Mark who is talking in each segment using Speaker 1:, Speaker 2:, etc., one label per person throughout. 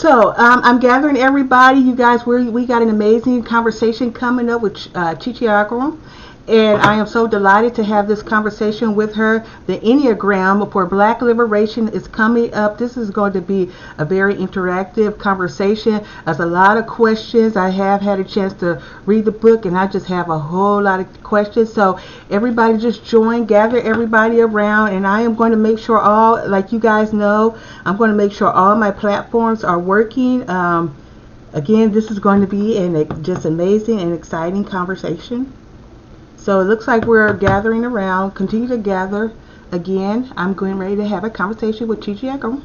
Speaker 1: So I'm gathering everybody. You guys, we got an amazing conversation coming up with Chichi Agorom. And I am so delighted to have this conversation with her. The Enneagram for Black Liberation is coming up. This is going to be a very interactive conversation. There's a lot of questions. I have had a chance to read the book, and I just have a whole lot of questions. So everybody just join, gather everybody around, and I am going to make sure all, like you guys know, I'm going to make sure all my platforms are working. Again, this is going to be an just amazing and exciting conversation. So it looks like we're gathering around. Continue to gather. Again, I'm going ready to have a conversation with Chichi Agorom.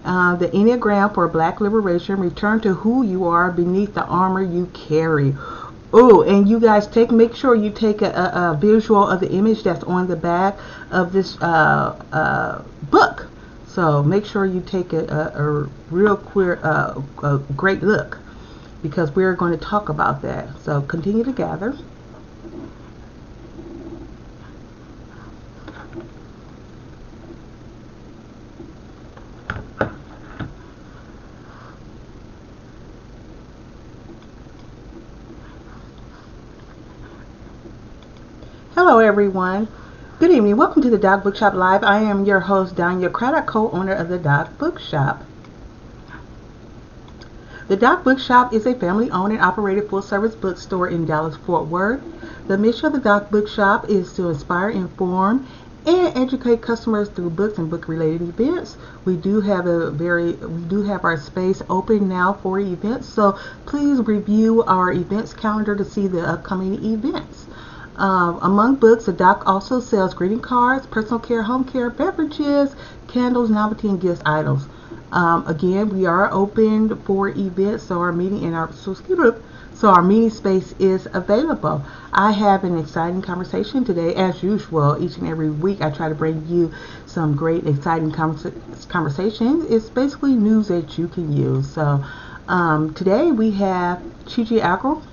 Speaker 1: The Enneagram for Black Liberation. Return to who you are beneath the armor you carry. Oh, and you guys make sure you take a visual of the image that's on the back of this book. So make sure you take a real a great look, because we're going to talk about that. So continue to gather. Hello everyone. Good evening. Welcome to the Doc Bookshop Live. I am your host, Danya Craddock, co-owner of the Doc Bookshop. The Doc Bookshop is a family-owned and operated full-service bookstore in Dallas-Fort Worth. The mission of the Doc Bookshop is to inspire, inform, and educate customers through books and book-related events. We do have our space open now for events, so please review our events calendar to see the upcoming events. Among books, the Doc also sells greeting cards, personal care, home care, beverages, candles, novelty, and gift items. Again, we are open for events, so our meeting space is available. I have an exciting conversation today, as usual. Each and every week, I try to bring you some great, exciting conversations. It's basically news that you can use. So today we have Chichi Agorom,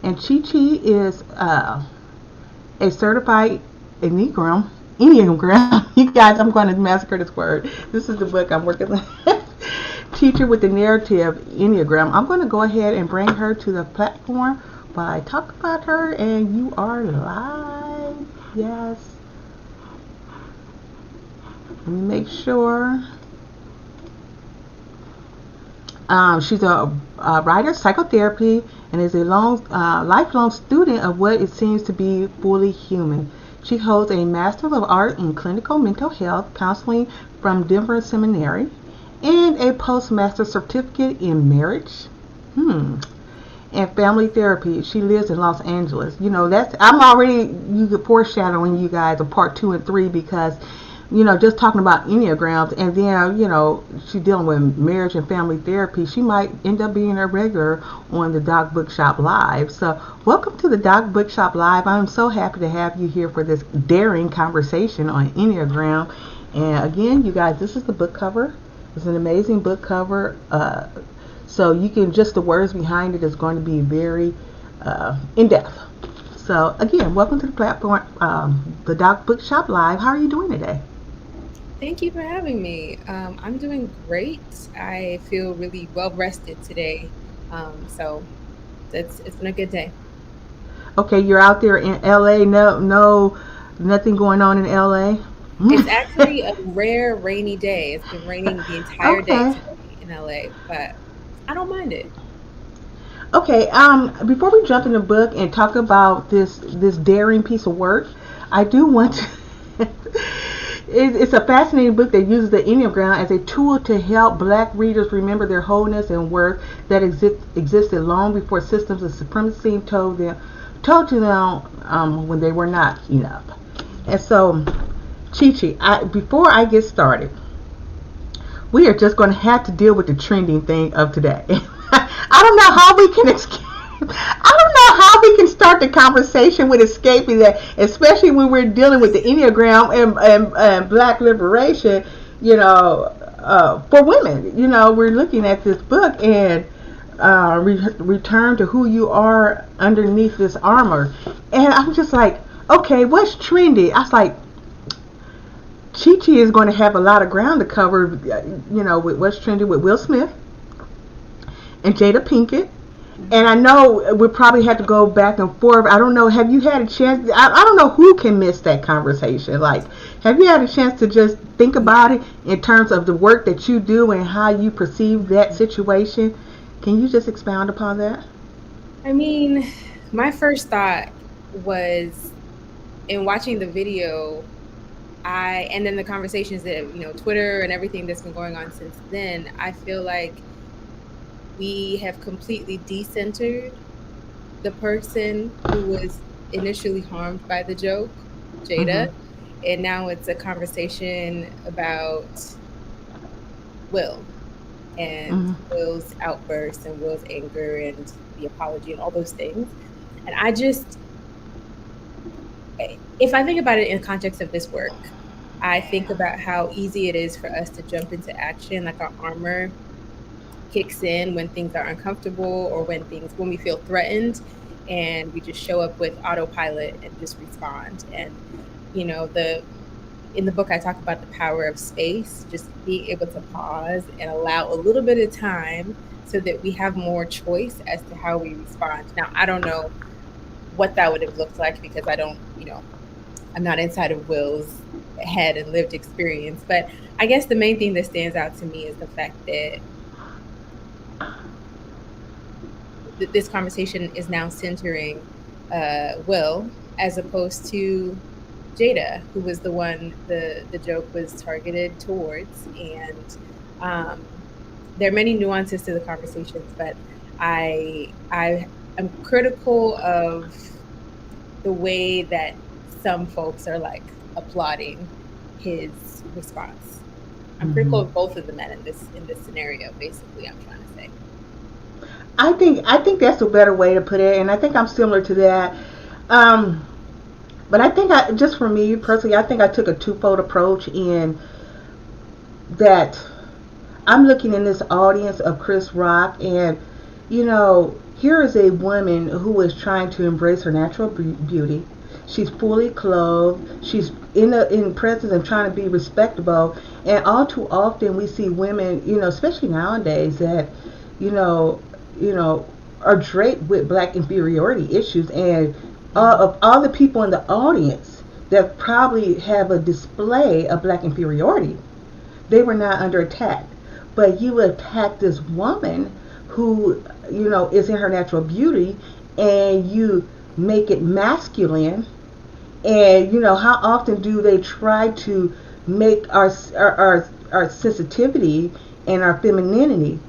Speaker 1: and Chichi is a certified Enneagram. You guys, I'm going to massacre this word. This is the book I'm working on. Teacher with the Narrative Enneagram. I'm going to go ahead and bring her to the platform while I talk about her, and you are live. Yes. Let me make sure. She's a writer, psychotherapy, and is a lifelong student of what it seems to be fully human. She holds a Master of Art in Clinical Mental Health Counseling from Denver Seminary and a Postmaster Certificate in Marriage and Family Therapy. She lives in Los Angeles. You know, you could foreshadowing you guys a part 2 and 3, because just talking about Enneagrams, and then, she's dealing with marriage and family therapy. She might end up being a regular on the Doc Bookshop Live. So welcome to the Doc Bookshop Live. I'm so happy to have you here for this daring conversation on Enneagram. And again, you guys, this is the book cover. It's an amazing book cover. So you can, just the words behind it is going to be very in-depth. So again, welcome to the platform, the Doc Bookshop Live. How are you doing today?
Speaker 2: Thank you for having me. I'm doing great. I feel really well rested today. So it's been a good day.
Speaker 1: Okay, you're out there in LA. No, nothing going on in LA.
Speaker 2: It's actually a rare rainy day. It's been raining the entire day today in LA, but I don't mind it.
Speaker 1: Okay, before we jump in the book and talk about this daring piece of work, I do want to it's a fascinating book that uses the Enneagram as a tool to help Black readers remember their wholeness and worth that existed long before systems of supremacy told to them when they were not enough. And so, Chichi, before I get started, we are just going to have to deal with the trending thing of today. I don't know how we can escape. I don't know how we can start the conversation with escaping that, especially when we're dealing with the Enneagram and Black liberation, for women. We're looking at this book and return to who you are underneath this armor. And I'm just like, okay, what's trendy? I was like, Chichi is going to have a lot of ground to cover, with what's trendy with Will Smith. and Jada Pinkett. And I know we probably had to go back and forth. I don't know. Have you had a chance? I don't know who can miss that conversation. Like, have you had a chance to just think about it in terms of the work that you do and how you perceive that situation? Can you just expound upon that?
Speaker 2: I mean, my first thought was in watching the video, and then the conversations that, Twitter and everything that's been going on since then, I feel like we have completely decentered the person who was initially harmed by the joke, Jada.
Speaker 1: Mm-hmm.
Speaker 2: And now it's a conversation about Will and
Speaker 1: Mm-hmm.
Speaker 2: Will's outburst and Will's anger and the apology and all those things. And I just, if I think about it in the context of this work, I think about how easy it is for us to jump into action, like our armor kicks in when things are uncomfortable or when we feel threatened, and we just show up with autopilot and just respond. And in the book I talk about the power of space, just being able to pause and allow a little bit of time so that we have more choice as to how we respond. Now, I don't know what that would have looked like because I don't, I'm not inside of Will's head and lived experience, but I guess the main thing that stands out to me is the fact that this conversation is now centering Will as opposed to Jada, who was the one the joke was targeted towards. And there are many nuances to the conversations, but I am critical of the way that some folks are like applauding his response. I'm critical
Speaker 1: Mm-hmm.
Speaker 2: of both of the men in this scenario. Basically, I'm trying to say.
Speaker 1: I think that's a better way to put it, and I think I'm similar to that. Um, but I think just for me personally, I think I took a twofold approach in that I'm looking in this audience of Chris Rock, and here is a woman who is trying to embrace her natural beauty. She's fully clothed. She's in presence and trying to be respectable. And all too often we see women, especially nowadays, that you know, are draped with black inferiority issues, and of all the people in the audience that probably have a display of black inferiority, they were not under attack. But you attack this woman who, is in her natural beauty, and you make it masculine. And how often do they try to make our sensitivity and our femininity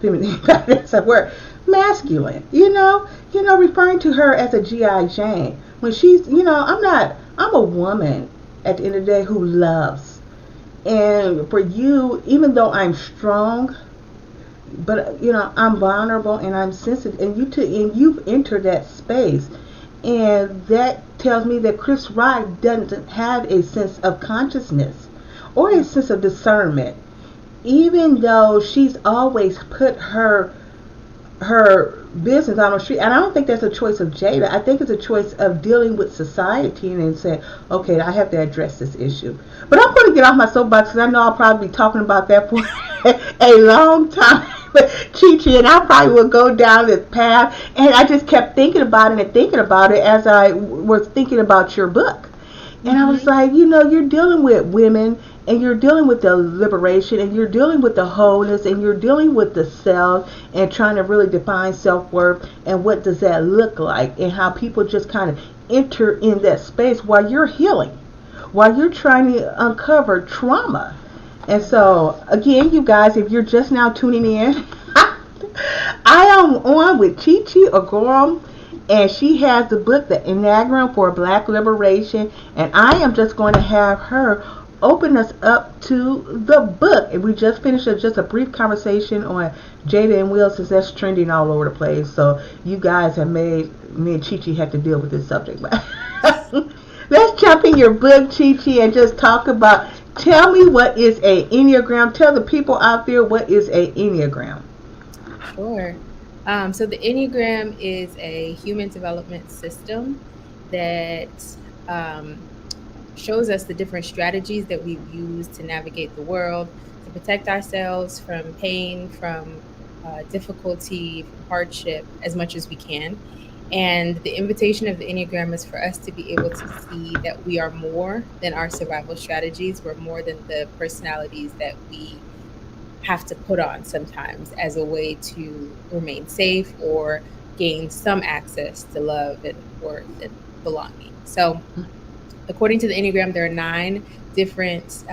Speaker 1: that's a word, masculine, referring to her as a GI Jane when she's, I'm a woman at the end of the day who loves. And for you, even though I'm strong, but I'm vulnerable and I'm sensitive, and you've entered that space, and that tells me that Chris Rock doesn't have a sense of consciousness or a sense of discernment, even though she's always put her business on the street. And I don't think that's a choice of Jada. I think it's a choice of dealing with society and saying, okay, I have to address this issue. But I'm going to get off my soapbox because I know I'll probably be talking about that for a long time. Chichi, and I probably will go down this path. And I just kept thinking about it and thinking about it as I was thinking about your book. And I was like, you're dealing with women, and you're dealing with the liberation, and you're dealing with the wholeness, and you're dealing with the self, and trying to really define self-worth, and what does that look like, and how people just kind of enter in that space while you're healing, while you're trying to uncover trauma. And so, again, you guys, if you're just now tuning in, I am on with Chichi Agorom, and she has the book, The Enneagram for Black Liberation, and I am just going to have her open us up to the book. And we just finished just a brief conversation on Jada and Will, since that's trending all over the place. So you guys have made me and Chichi have to deal with this subject. Let's jump in your book, Chichi, and just talk about, tell me, what is a Enneagram? Tell the people out there, what is a Enneagram?
Speaker 2: Sure. So the Enneagram is a human development system that um, shows us the different strategies that we've used to navigate the world, to protect ourselves from pain, from difficulty, from hardship as much as we can. And the invitation of the Enneagram is for us to be able to see that we are more than our survival strategies. We're more than the personalities that we have to put on sometimes as a way to remain safe or gain some access to love and worth and belonging. So, according to the Enneagram, there are 9 different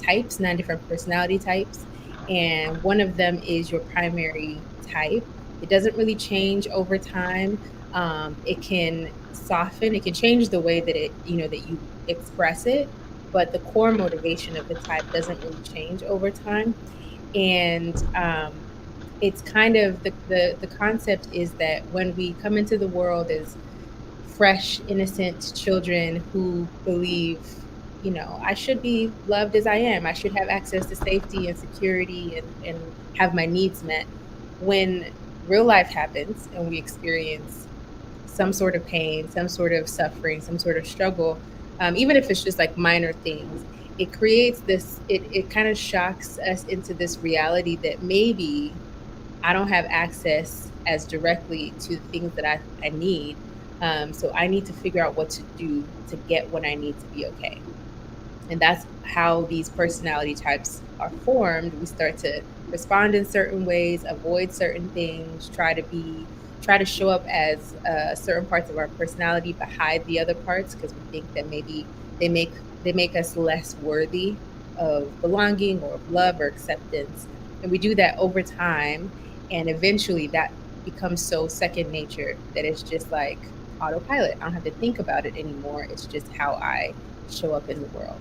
Speaker 2: types, 9 different personality types, and one of them is your primary type. It doesn't really change over time. It can soften. It can change the way that that you express it, but the core motivation of the type doesn't really change over time. And it's kind of the concept is that when we come into the world as fresh, innocent children who believe, I should be loved as I am. I should have access to safety and security and have my needs met. When real life happens and we experience some sort of pain, some sort of suffering, some sort of struggle, even if it's just like minor things, it creates this, it kind of shocks us into this reality that maybe I don't have access as directly to things that I need. So I need to figure out what to do to get what I need to be okay. And that's how these personality types are formed. We start to respond in certain ways, avoid certain things, try to show up as certain parts of our personality, but hide the other parts because we think that maybe they make us less worthy of belonging or of love or acceptance. And we do that over time, and eventually that becomes so second nature that it's just like autopilot. I don't have to think about it anymore. It's just how I show up in the world.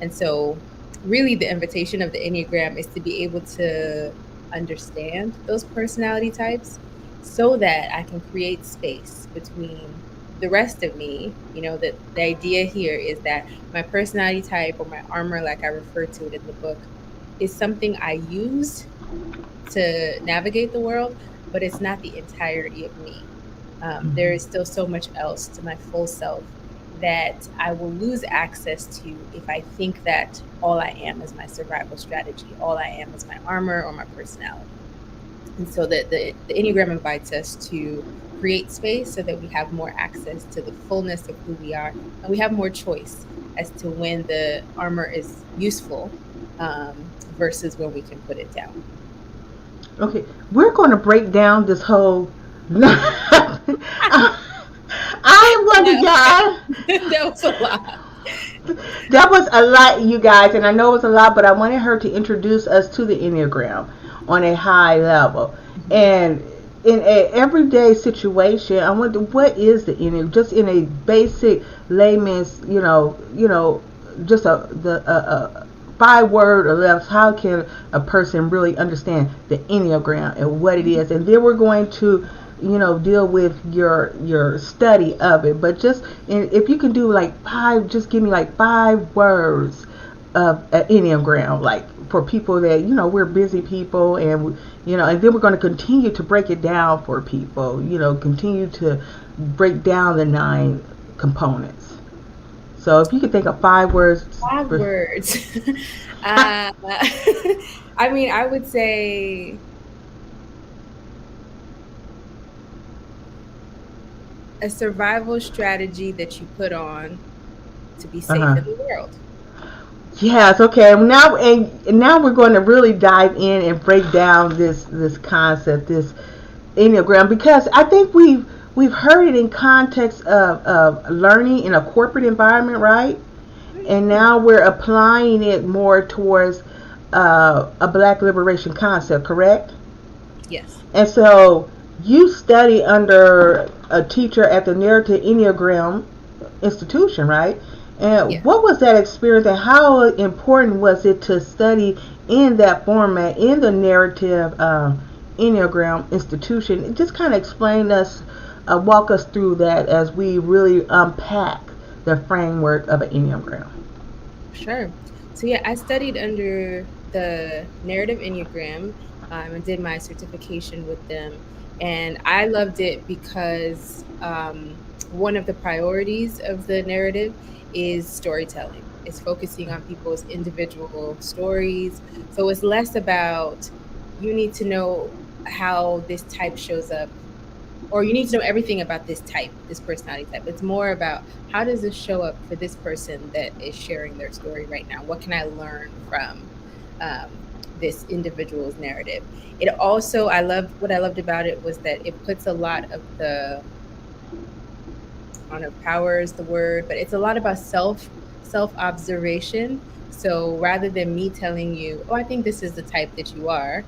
Speaker 2: And so really the invitation of the Enneagram is to be able to understand those personality types so that I can create space between the rest of me. That the idea here is that my personality type, or my armor, like I refer to it in the book, is something I use to navigate the world, but it's not the entirety of me. There is still so much else to my full self that I will lose access to if I think that all I am is my survival strategy, all I am is my armor or my personality. And so the Enneagram invites us to create space so that we have more access to the fullness of who we are, and we have more choice as to when the armor is useful versus when we can put it down.
Speaker 1: Okay, we're going to break down this whole. I wonder, y'all.
Speaker 2: That was a lot.
Speaker 1: That was a lot, you guys, and I know it was a lot, but I wanted her to introduce us to the Enneagram on a high level. And in a everyday situation, I wonder, what is the Enneagram? Just in a basic layman's, just a 5-word or less, how can a person really understand the Enneagram and what it is? And then we're going to deal with your study of it. But just if you can do like 5, just give me like 5 words of an Enneagram, like for people that we're busy people, and and then we're going to continue to break it down for people. Continue to break down the 9 components. So if you could think of 5 words.
Speaker 2: 5 words. I mean, I would say a survival strategy that you put on to be safe in the world.
Speaker 1: Yes, okay. Now we're going to really dive in and break down this concept, this Enneagram, because I think we've heard it in context of learning in a corporate environment, right? And now we're applying it more towards a Black liberation concept, correct?
Speaker 2: Yes.
Speaker 1: And so you study under a teacher at the Narrative Enneagram institution, right? And what was that experience, and how important was it to study in that format in the Narrative Enneagram institution? Just kind of explain us, walk us through that as we really unpack the framework of an Enneagram.
Speaker 2: Sure. So yeah, I studied under the Narrative Enneagram and did my certification with them. And I loved it because one of the priorities of the narrative is storytelling. It's focusing on people's individual stories. So it's less about, you need to know how this type shows up, or you need to know everything about this type, this personality type. It's more about how does this show up for this person that is sharing their story right now? What can I learn from this individual's narrative? It also, what I loved about it was that it puts a lot of the, I don't know if power is the word, but it's a lot about self observation. So rather than me telling you, oh, I think this is the type that you are,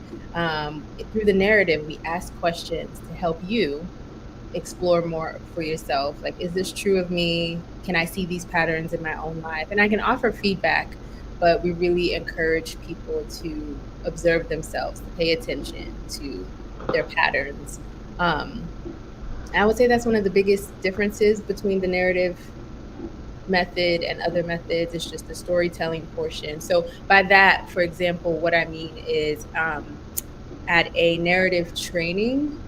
Speaker 2: through the narrative, we ask questions to help you explore more for yourself. Like, is this true of me? Can I see these patterns in my own life? And I can offer feedback, but we really encourage people to observe themselves, to pay attention to their patterns. I would say that's one of the biggest differences between the narrative method and other methods. It's just the storytelling portion. So by that, for example, what I mean is at a narrative training,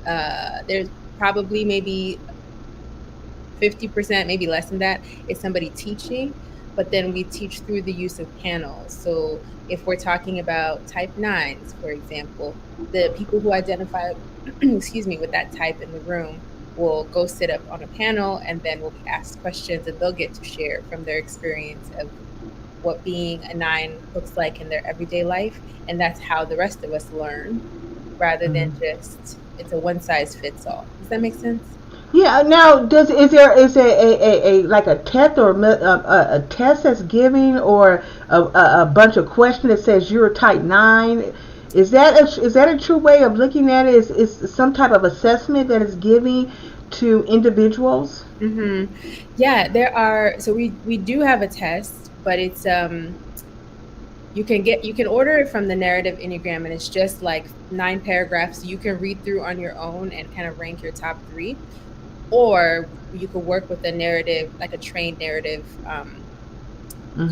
Speaker 2: there's probably maybe 50%, maybe less than that, is somebody teaching, but then we teach through the use of panels. So if we're talking about type 9s, for example, the people who identify, excuse me, with that type in the room will go sit up on a panel, and then we'll be asked questions, and they'll get to share from their experience of what being a 9 looks like in their everyday life. And that's how the rest of us learn, rather than just it's a one size fits all. Does that make sense?
Speaker 1: Yeah. Now, is there a like a test or a test that's giving, or a bunch of questions that says you're a type 9? Is that a true way of looking at it? Is some type of assessment that is giving to individuals?
Speaker 2: Mm-hmm. Yeah, there are. So we do have a test, but it's you can order it from the Narrative Enneagram, and it's just like 9 paragraphs you can read through on your own and kind of rank your top 3. Or you could work with a narrative, like a trained narrative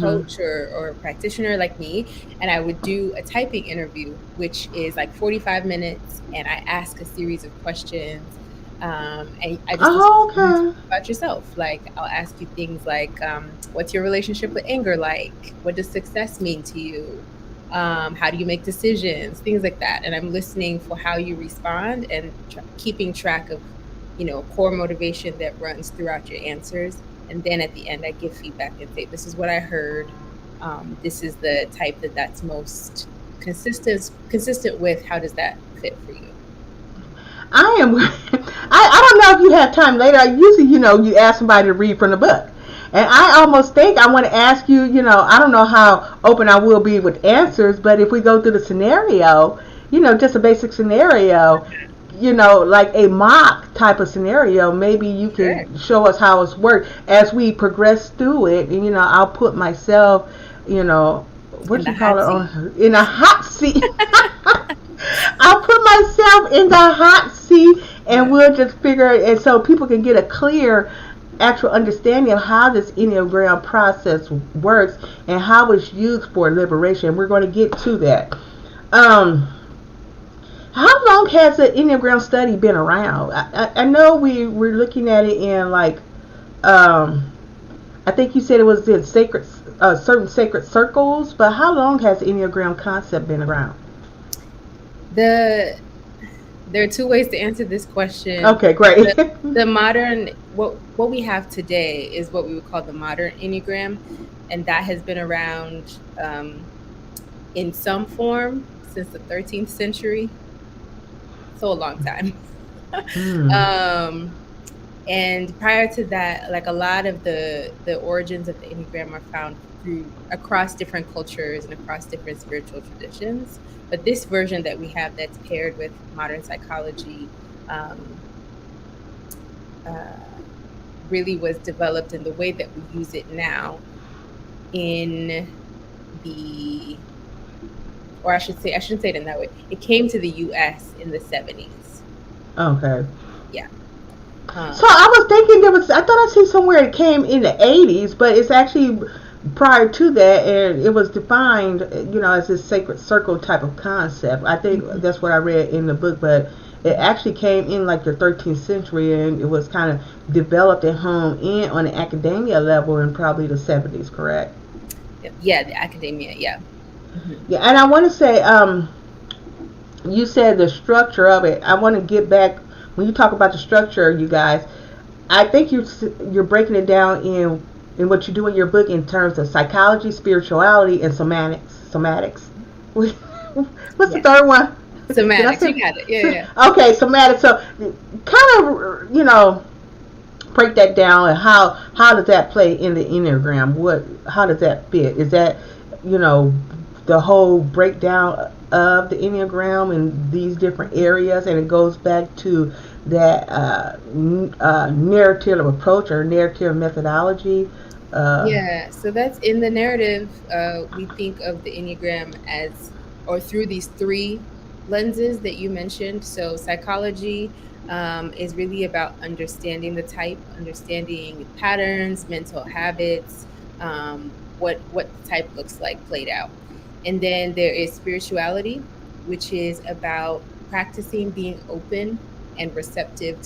Speaker 2: coach or practitioner like me, and I would do a typing interview, which is like 45 minutes, and I ask a series of questions, and I just about yourself. Like, I'll ask you things like, what's your relationship with anger like? What does success mean to you? How do you make decisions? Things like that. And I'm listening for how you respond, and keeping track of, core motivation that runs throughout your answers. And then at the end, I give feedback and say, this is what I heard. This is the type that's most consistent with. How does that fit for you?
Speaker 1: I am. I don't know if you have time later. Usually, you ask somebody to read from the book. And I almost think I want to ask you, I don't know how open I will be with answers, but if we go through the scenario, just a basic scenario, like a mock type of scenario, maybe you can show us how it's worked as we progress through it. And, I'll put myself, what you call it, in a hot seat. I'll put myself in the hot seat, and we'll just figure it, and so people can get a clear actual understanding of how this Enneagram process works and how it's used for liberation. We're going to get to that. How long has the Enneagram study been around? I know we're looking at it in like, I think you said it was in certain sacred circles, but how long has the Enneagram concept been around?
Speaker 2: There are 2 ways to answer this question.
Speaker 1: Okay, great.
Speaker 2: The modern, what we have today is what we would call the modern Enneagram, and that has been around in some form since the 13th century. So a long time. And prior to that, like, a lot of the origins of the Enneagram are found across different cultures and across different spiritual traditions. But this version that we have, that's paired with modern psychology, really was developed in the way that we use it now or I shouldn't say it in that way. It came to the U.S. in the 70s.
Speaker 1: Okay.
Speaker 2: Yeah.
Speaker 1: So I was thinking I thought I seen somewhere it came in the 80s, but it's actually prior to that, and it was defined, as this sacred circle type of concept. I think that's what I read in the book, but it actually came in like the 13th century, and it was kind of developed and honed in on the academia level in probably the 70s, correct?
Speaker 2: Yeah, the academia, yeah.
Speaker 1: Yeah, and I want to say, you said the structure of it. I want to get back when you talk about the structure, you guys. I think you're breaking it down in what you do in your book in terms of psychology, spirituality, and Somatics. What's the
Speaker 2: Yeah.
Speaker 1: third one? Did I
Speaker 2: Somatics,
Speaker 1: say?
Speaker 2: you got it. Yeah, yeah.
Speaker 1: Okay, somatics. So, kind of, break that down and how does that play in the Enneagram? How does that fit? Is that you know the whole breakdown of the Enneagram in these different areas, and it goes back to that narrative approach or narrative methodology.
Speaker 2: Yeah, so that's in the narrative. We think of the Enneagram as, or through these three lenses that you mentioned. So, psychology is really about understanding the type, understanding patterns, mental habits, what the type looks like played out. And then there is spirituality, which is about practicing being open and receptive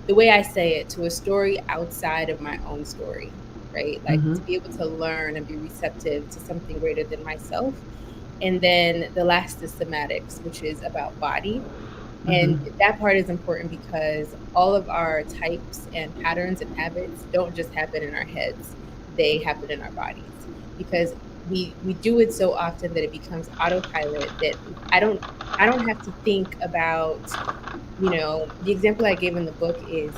Speaker 2: the way I say it, to a story outside of my own story, right? Like
Speaker 1: Mm-hmm.
Speaker 2: to be able to learn and be receptive to something greater than myself. And then the last is somatics, which is about body.
Speaker 1: Mm-hmm.
Speaker 2: And that part is important because all of our types and patterns and habits don't just happen in our heads, they happen in our bodies. Because we do it so often that it becomes autopilot that I don't I don't have to think about, the example I gave in the book is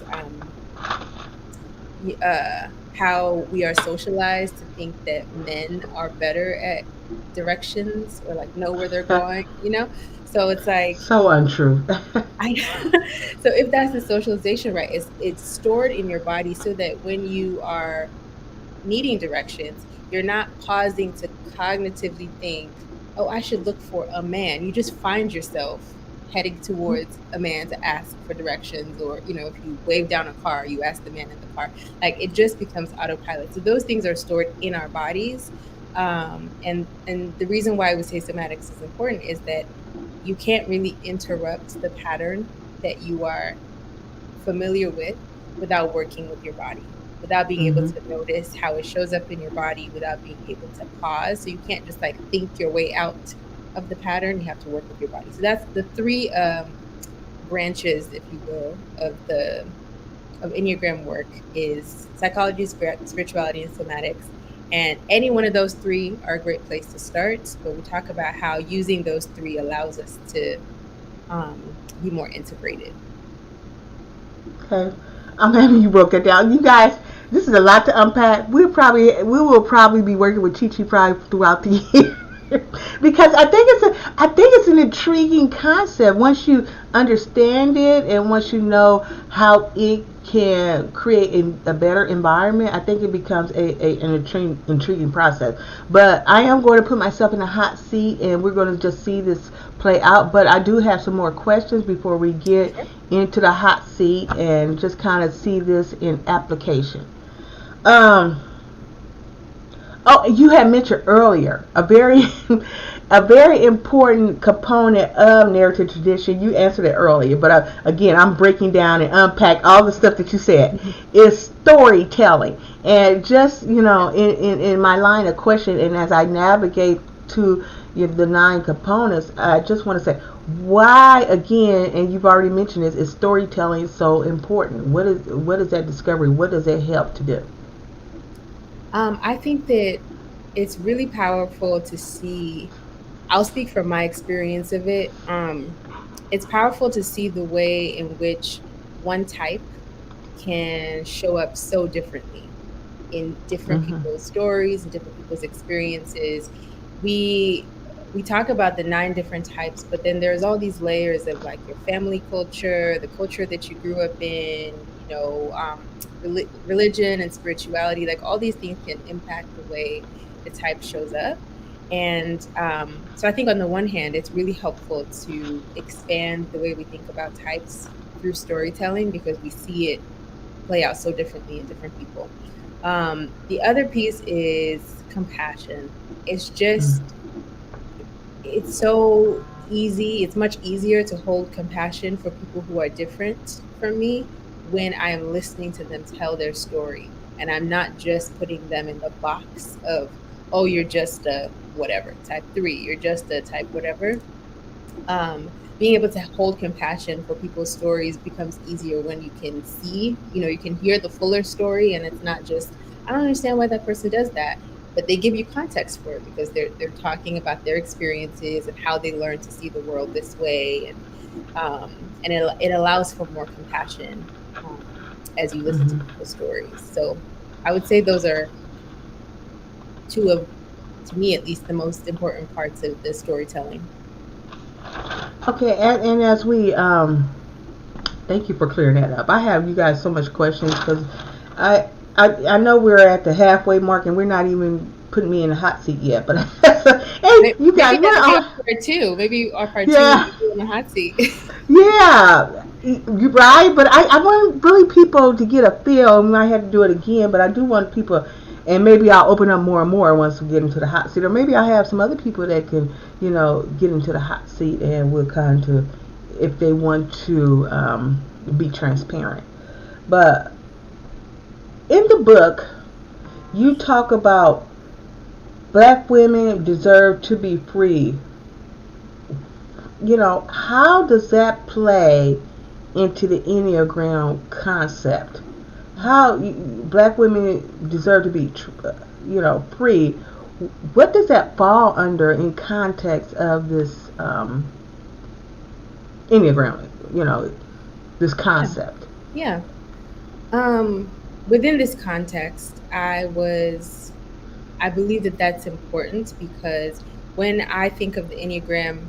Speaker 2: how we are socialized to think that men are better at directions or like know where they're going. So it's like
Speaker 1: So untrue.
Speaker 2: I so if that's the socialization, right, it's stored in your body so that when you are needing directions, you're not pausing to cognitively think, oh, I should look for a man. You just find yourself heading towards a man to ask for directions, or, if you wave down a car, you ask the man in the car. Like it just becomes autopilot. So those things are stored in our bodies. And the reason why I would say somatics is important is that you can't really interrupt the pattern that you are familiar with without working with your body, without being able
Speaker 1: Mm-hmm.
Speaker 2: to notice how it shows up in your body, without being able to pause. So you can't just like think your way out of the pattern. You have to work with your body. So that's the three branches, if you will, of Enneagram work is psychology, spirituality, and somatics. And any one of those three are a great place to start. But we talk about how using those three allows us to be more integrated.
Speaker 1: Okay. I'm happy you broke it down. You guys, this is a lot to unpack. We will probably be working with Chichi probably throughout the year. Because I think it's an intriguing concept once you understand it and once you know how it can create a better environment. I think it becomes an intriguing process. But I am going to put myself in a hot seat and we're going to just see this play out. But I do have some more questions before we get
Speaker 2: Sure.
Speaker 1: into the hot seat and just kind of see this in application. Um, Oh, you had mentioned earlier a very, a very important component of narrative tradition. You answered it earlier, but again, I'm breaking down and unpack all the stuff that you said. Is storytelling, and just in my line of question, and as I navigate to the nine components, I just want to say why again, and you've already mentioned this, is storytelling so important? What is that discovery? What does it help to do?
Speaker 2: I think that it's really powerful to see. I'll speak from my experience of it. It's powerful to see the way in which one type can show up so differently in different
Speaker 1: Mm-hmm.
Speaker 2: people's stories and different people's experiences. We we talk about the nine different types, but then there's all these layers of like your family culture, the culture that you grew up in, religion and spirituality. Like all these things can impact the way the type shows up. And so I think on the one hand, it's really helpful to expand the way we think about types through storytelling because we see it play out so differently in different people. The other piece is compassion. It's just, it's so easy. It's much easier to hold compassion for people who are different from me when I am listening to them tell their story. And I'm not just putting them in the box of, oh, you're just a whatever, type three, you're just a type whatever. Being able to hold compassion for people's stories becomes easier when you can see, you can hear the fuller story, and it's not just, I don't understand why that person does that, but they give you context for it because they're talking about their experiences and how they learn to see the world this way, and it allows for more compassion as you listen to people's stories. So I would say those are two of, to me at least, the most important parts of the storytelling.
Speaker 1: Okay, and as we thank you for clearing that up. I have you guys so much questions because I know we're at the halfway mark and we're not even putting me in the hot seat yet. But hey, you guys,
Speaker 2: maybe that's part two. Maybe our part two
Speaker 1: yeah,
Speaker 2: is in the hot seat.
Speaker 1: yeah, you right. But I want really people to get a feel. I might have to do it again, but I do want people. And maybe I'll open up more and more once we get into the hot seat. Or maybe I'll have some other people that can, get into the hot seat and we'll kind of, if they want to be transparent. But in the book, you talk about black women deserve to be free. How does that play into the Enneagram concept? How black women deserve to be, free. What does that fall under in context of this Enneagram? This concept.
Speaker 2: Yeah. Within this context, I believe that that's important because when I think of the Enneagram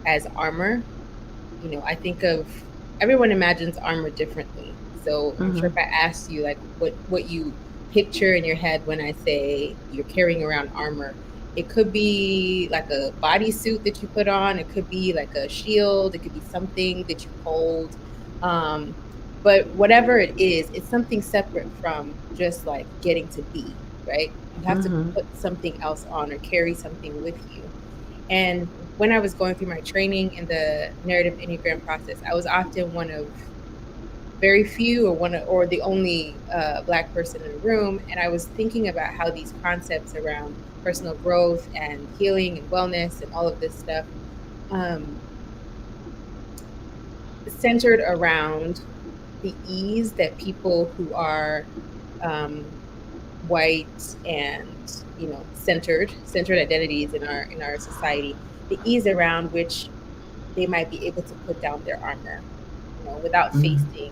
Speaker 2: as armor, I think of, everyone imagines armor differently. So I'm sure if I asked you like what you picture in your head when I say you're carrying around armor, it could be like a bodysuit that you put on, it could be like a shield, it could be something that you hold. But whatever it is, it's something separate from just like getting to be, right? You have to put something else on or carry something with you. And when I was going through my training in the Narrative Enneagram process, I was often one of very few or the only black person in the room. And I was thinking about how these concepts around personal growth and healing and wellness and all of this stuff centered around the ease that people who are white and centered identities in our society, the ease around which they might be able to put down their armor, without facing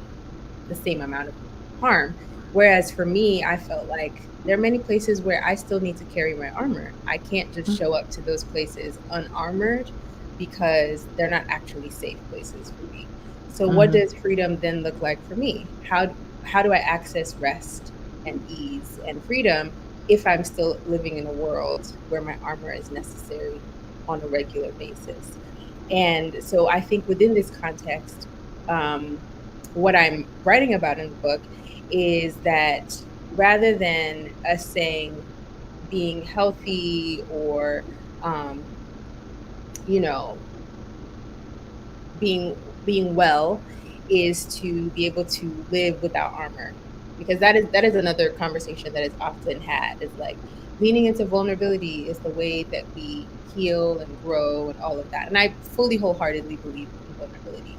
Speaker 2: the same amount of harm. Whereas for me, I felt like there are many places where I still need to carry my armor. I can't just show up to those places unarmored because they're not actually safe places for me. So what does freedom then look like for me? How do I access rest and ease and freedom if I'm still living in a world where my armor is necessary on a regular basis? And so I think within this context, what I'm writing about in the book is that rather than us saying being healthy or, being well is to be able to live without armor, because that is another conversation that is often had. Is like leaning into vulnerability is the way that we heal and grow and all of that. And I fully wholeheartedly believe in vulnerability.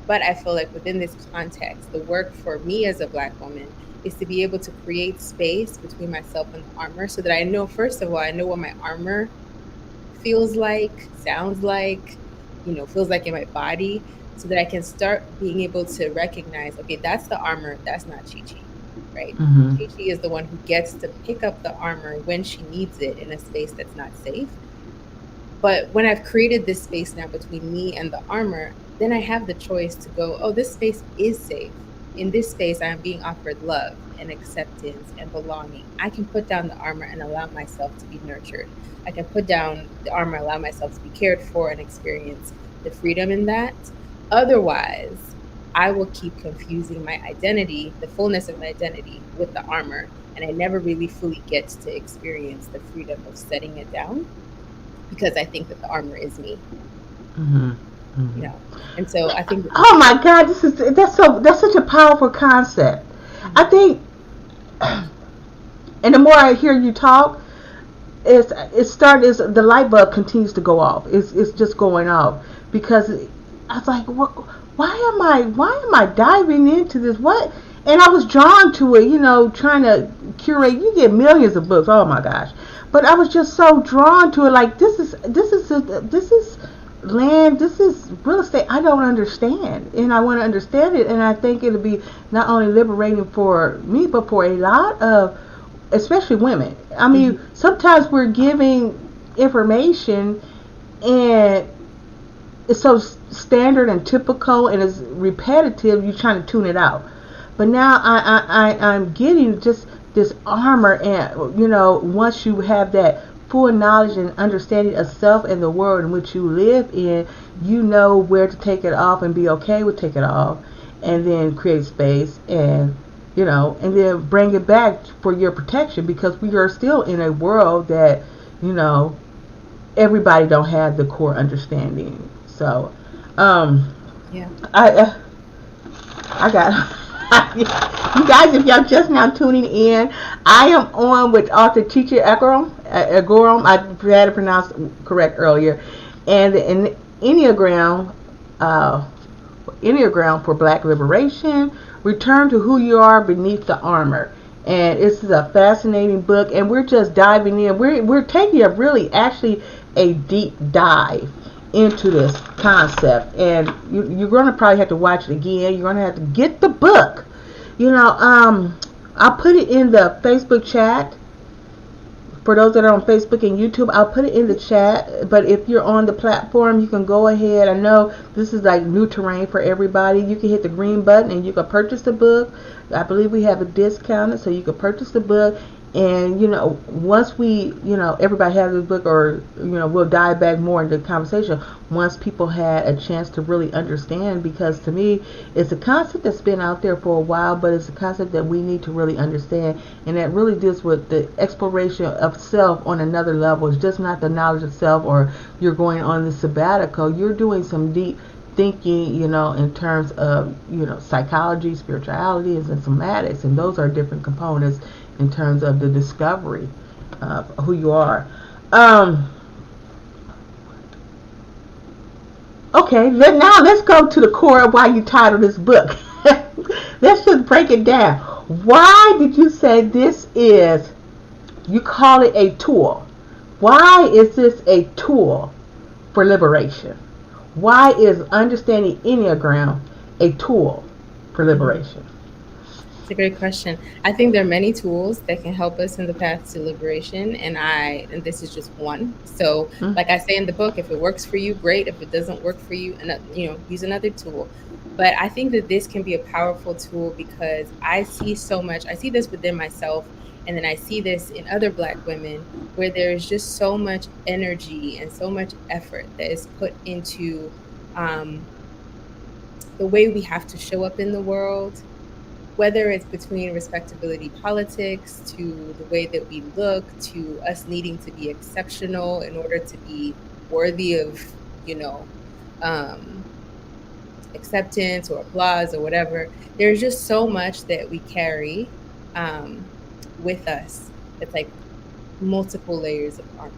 Speaker 2: But I feel like within this context, the work for me as a Black woman is to be able to create space between myself and the armor so that I know, first of all, I know what my armor feels like, sounds like, feels like in my body, so that I can start being able to recognize, okay, that's the armor, that's not Chichi, right? Chichi is the one who gets to pick up the armor when she needs it in a space that's not safe. But when I've created this space now between me and the armor, then I have the choice to go, oh, this space is safe. In this space, I am being offered love and acceptance and belonging. I can put down the armor and allow myself to be nurtured. I can put down the armor, allow myself to be cared for and experience the freedom in that. Otherwise, I will keep confusing my identity, the fullness of my identity, with the armor. And I never really fully get to experience the freedom of setting it down because I think that the armor is me. And so I think.
Speaker 1: Oh my God, that's such a powerful concept. I think, and the more I hear you talk, the light bulb continues to go off. It's just going off because I was like, what? Why am I diving into this? What? And I was drawn to it, trying to curate. You get millions of books. Oh my gosh! But I was just so drawn to it. Like this is land. This is real estate. I don't understand, and I want to understand it. And I think it'll be not only liberating for me, but for a lot of, especially women. I mean, sometimes we're giving information and it's so standard and typical and it's repetitive, you're trying to tune it out. But now I'm getting just this armor, and once you have that full knowledge and understanding of self and the world in which you live in, you know where to take it off and be okay with take it off, and then create space and then bring it back for your protection, because we are still in a world that everybody don't have the core understanding. So
Speaker 2: Yeah.
Speaker 1: I got you guys, if y'all just now tuning in, I am on with author Chichi Agorom. I had to pronounce correct earlier, and the Enneagram for Black Liberation. Return to who you are beneath the armor. And this is a fascinating book, and we're just diving in. We're taking a really actually a deep dive into this concept, and you're going to probably have to watch it again. You're going to have to get the book. I'll put it in the Facebook chat. For those that are on Facebook and YouTube, I'll put it in the chat. But if you're on the platform, you can go ahead. I know this is like new terrain for everybody. You can hit the green button and you can purchase the book. I believe we have a discount, so you can purchase the book. And once we, everybody has the book, or we'll dive back more into the conversation once people had a chance to really understand. Because to me, it's a concept that's been out there for a while, but it's a concept that we need to really understand, and that really deals with the exploration of self on another level. It's just not the knowledge of self, or you're going on the sabbatical. You're doing some deep thinking, in terms of psychology, spirituality, and somatics, and those are different components in terms of the discovery of who you are. Okay, now let's go to the core of why you titled this book. Let's just break it down. Why did you say you call it a tool? Why is this a tool for liberation? Why is understanding Enneagram a tool for liberation?
Speaker 2: It's a great question. I think there are many tools that can help us in the path to liberation, and this is just one. So, like I say in the book, if it works for you, great. If it doesn't work for you, use another tool. But I think that this can be a powerful tool because I see so much. I see this within myself, and then I see this in other Black women, where there's just so much energy and so much effort that is put into the way we have to show up in the world, whether it's between respectability politics, to the way that we look, to us needing to be exceptional in order to be worthy of, acceptance or applause or whatever. There's just so much that we carry with us. It's like multiple layers of armor.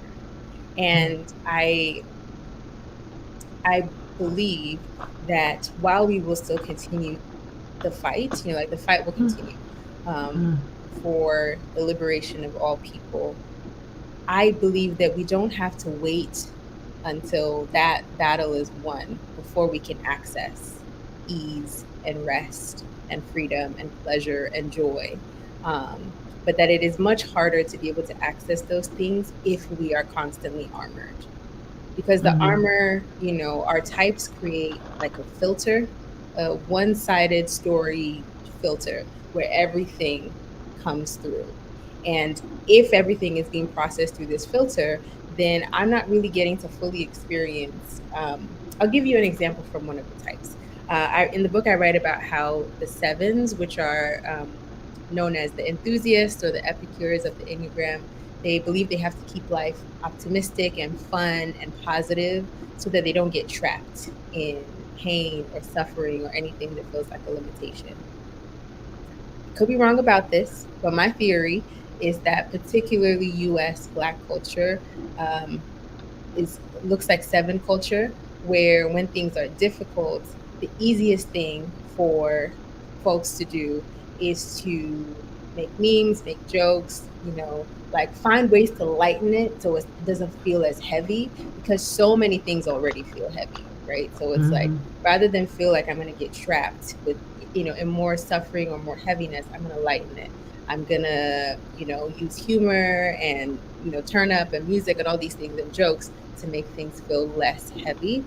Speaker 2: And I believe that while we will still continue the fight, the fight will continue for the liberation of all people, I believe that we don't have to wait until that battle is won before we can access ease and rest and freedom and pleasure and joy. But that it is much harder to be able to access those things if we are constantly armored. Because the armor, our types create like a filter, a one-sided story filter where everything comes through. And if everything is being processed through this filter, then I'm not really getting to fully experience. I'll give you an example from one of the types. In the book, I write about how the sevens, which are known as the enthusiasts or the epicures of the Enneagram, they believe they have to keep life optimistic and fun and positive so that they don't get trapped in pain or suffering or anything that feels like a limitation. Could be wrong about this, but my theory is that particularly U.S. Black culture um, looks like seven culture, where when things are difficult, the easiest thing for folks to do is to make memes, make jokes, like find ways to lighten it so it doesn't feel as heavy, because so many things already feel heavy, right? So it's like,
Speaker 1: Mhm.
Speaker 2: rather than feel like I'm going to get trapped with, in more suffering or more heaviness, I'm going to lighten it. I'm going to, use humor and, turn up and music and all these things and jokes to make things feel less heavy.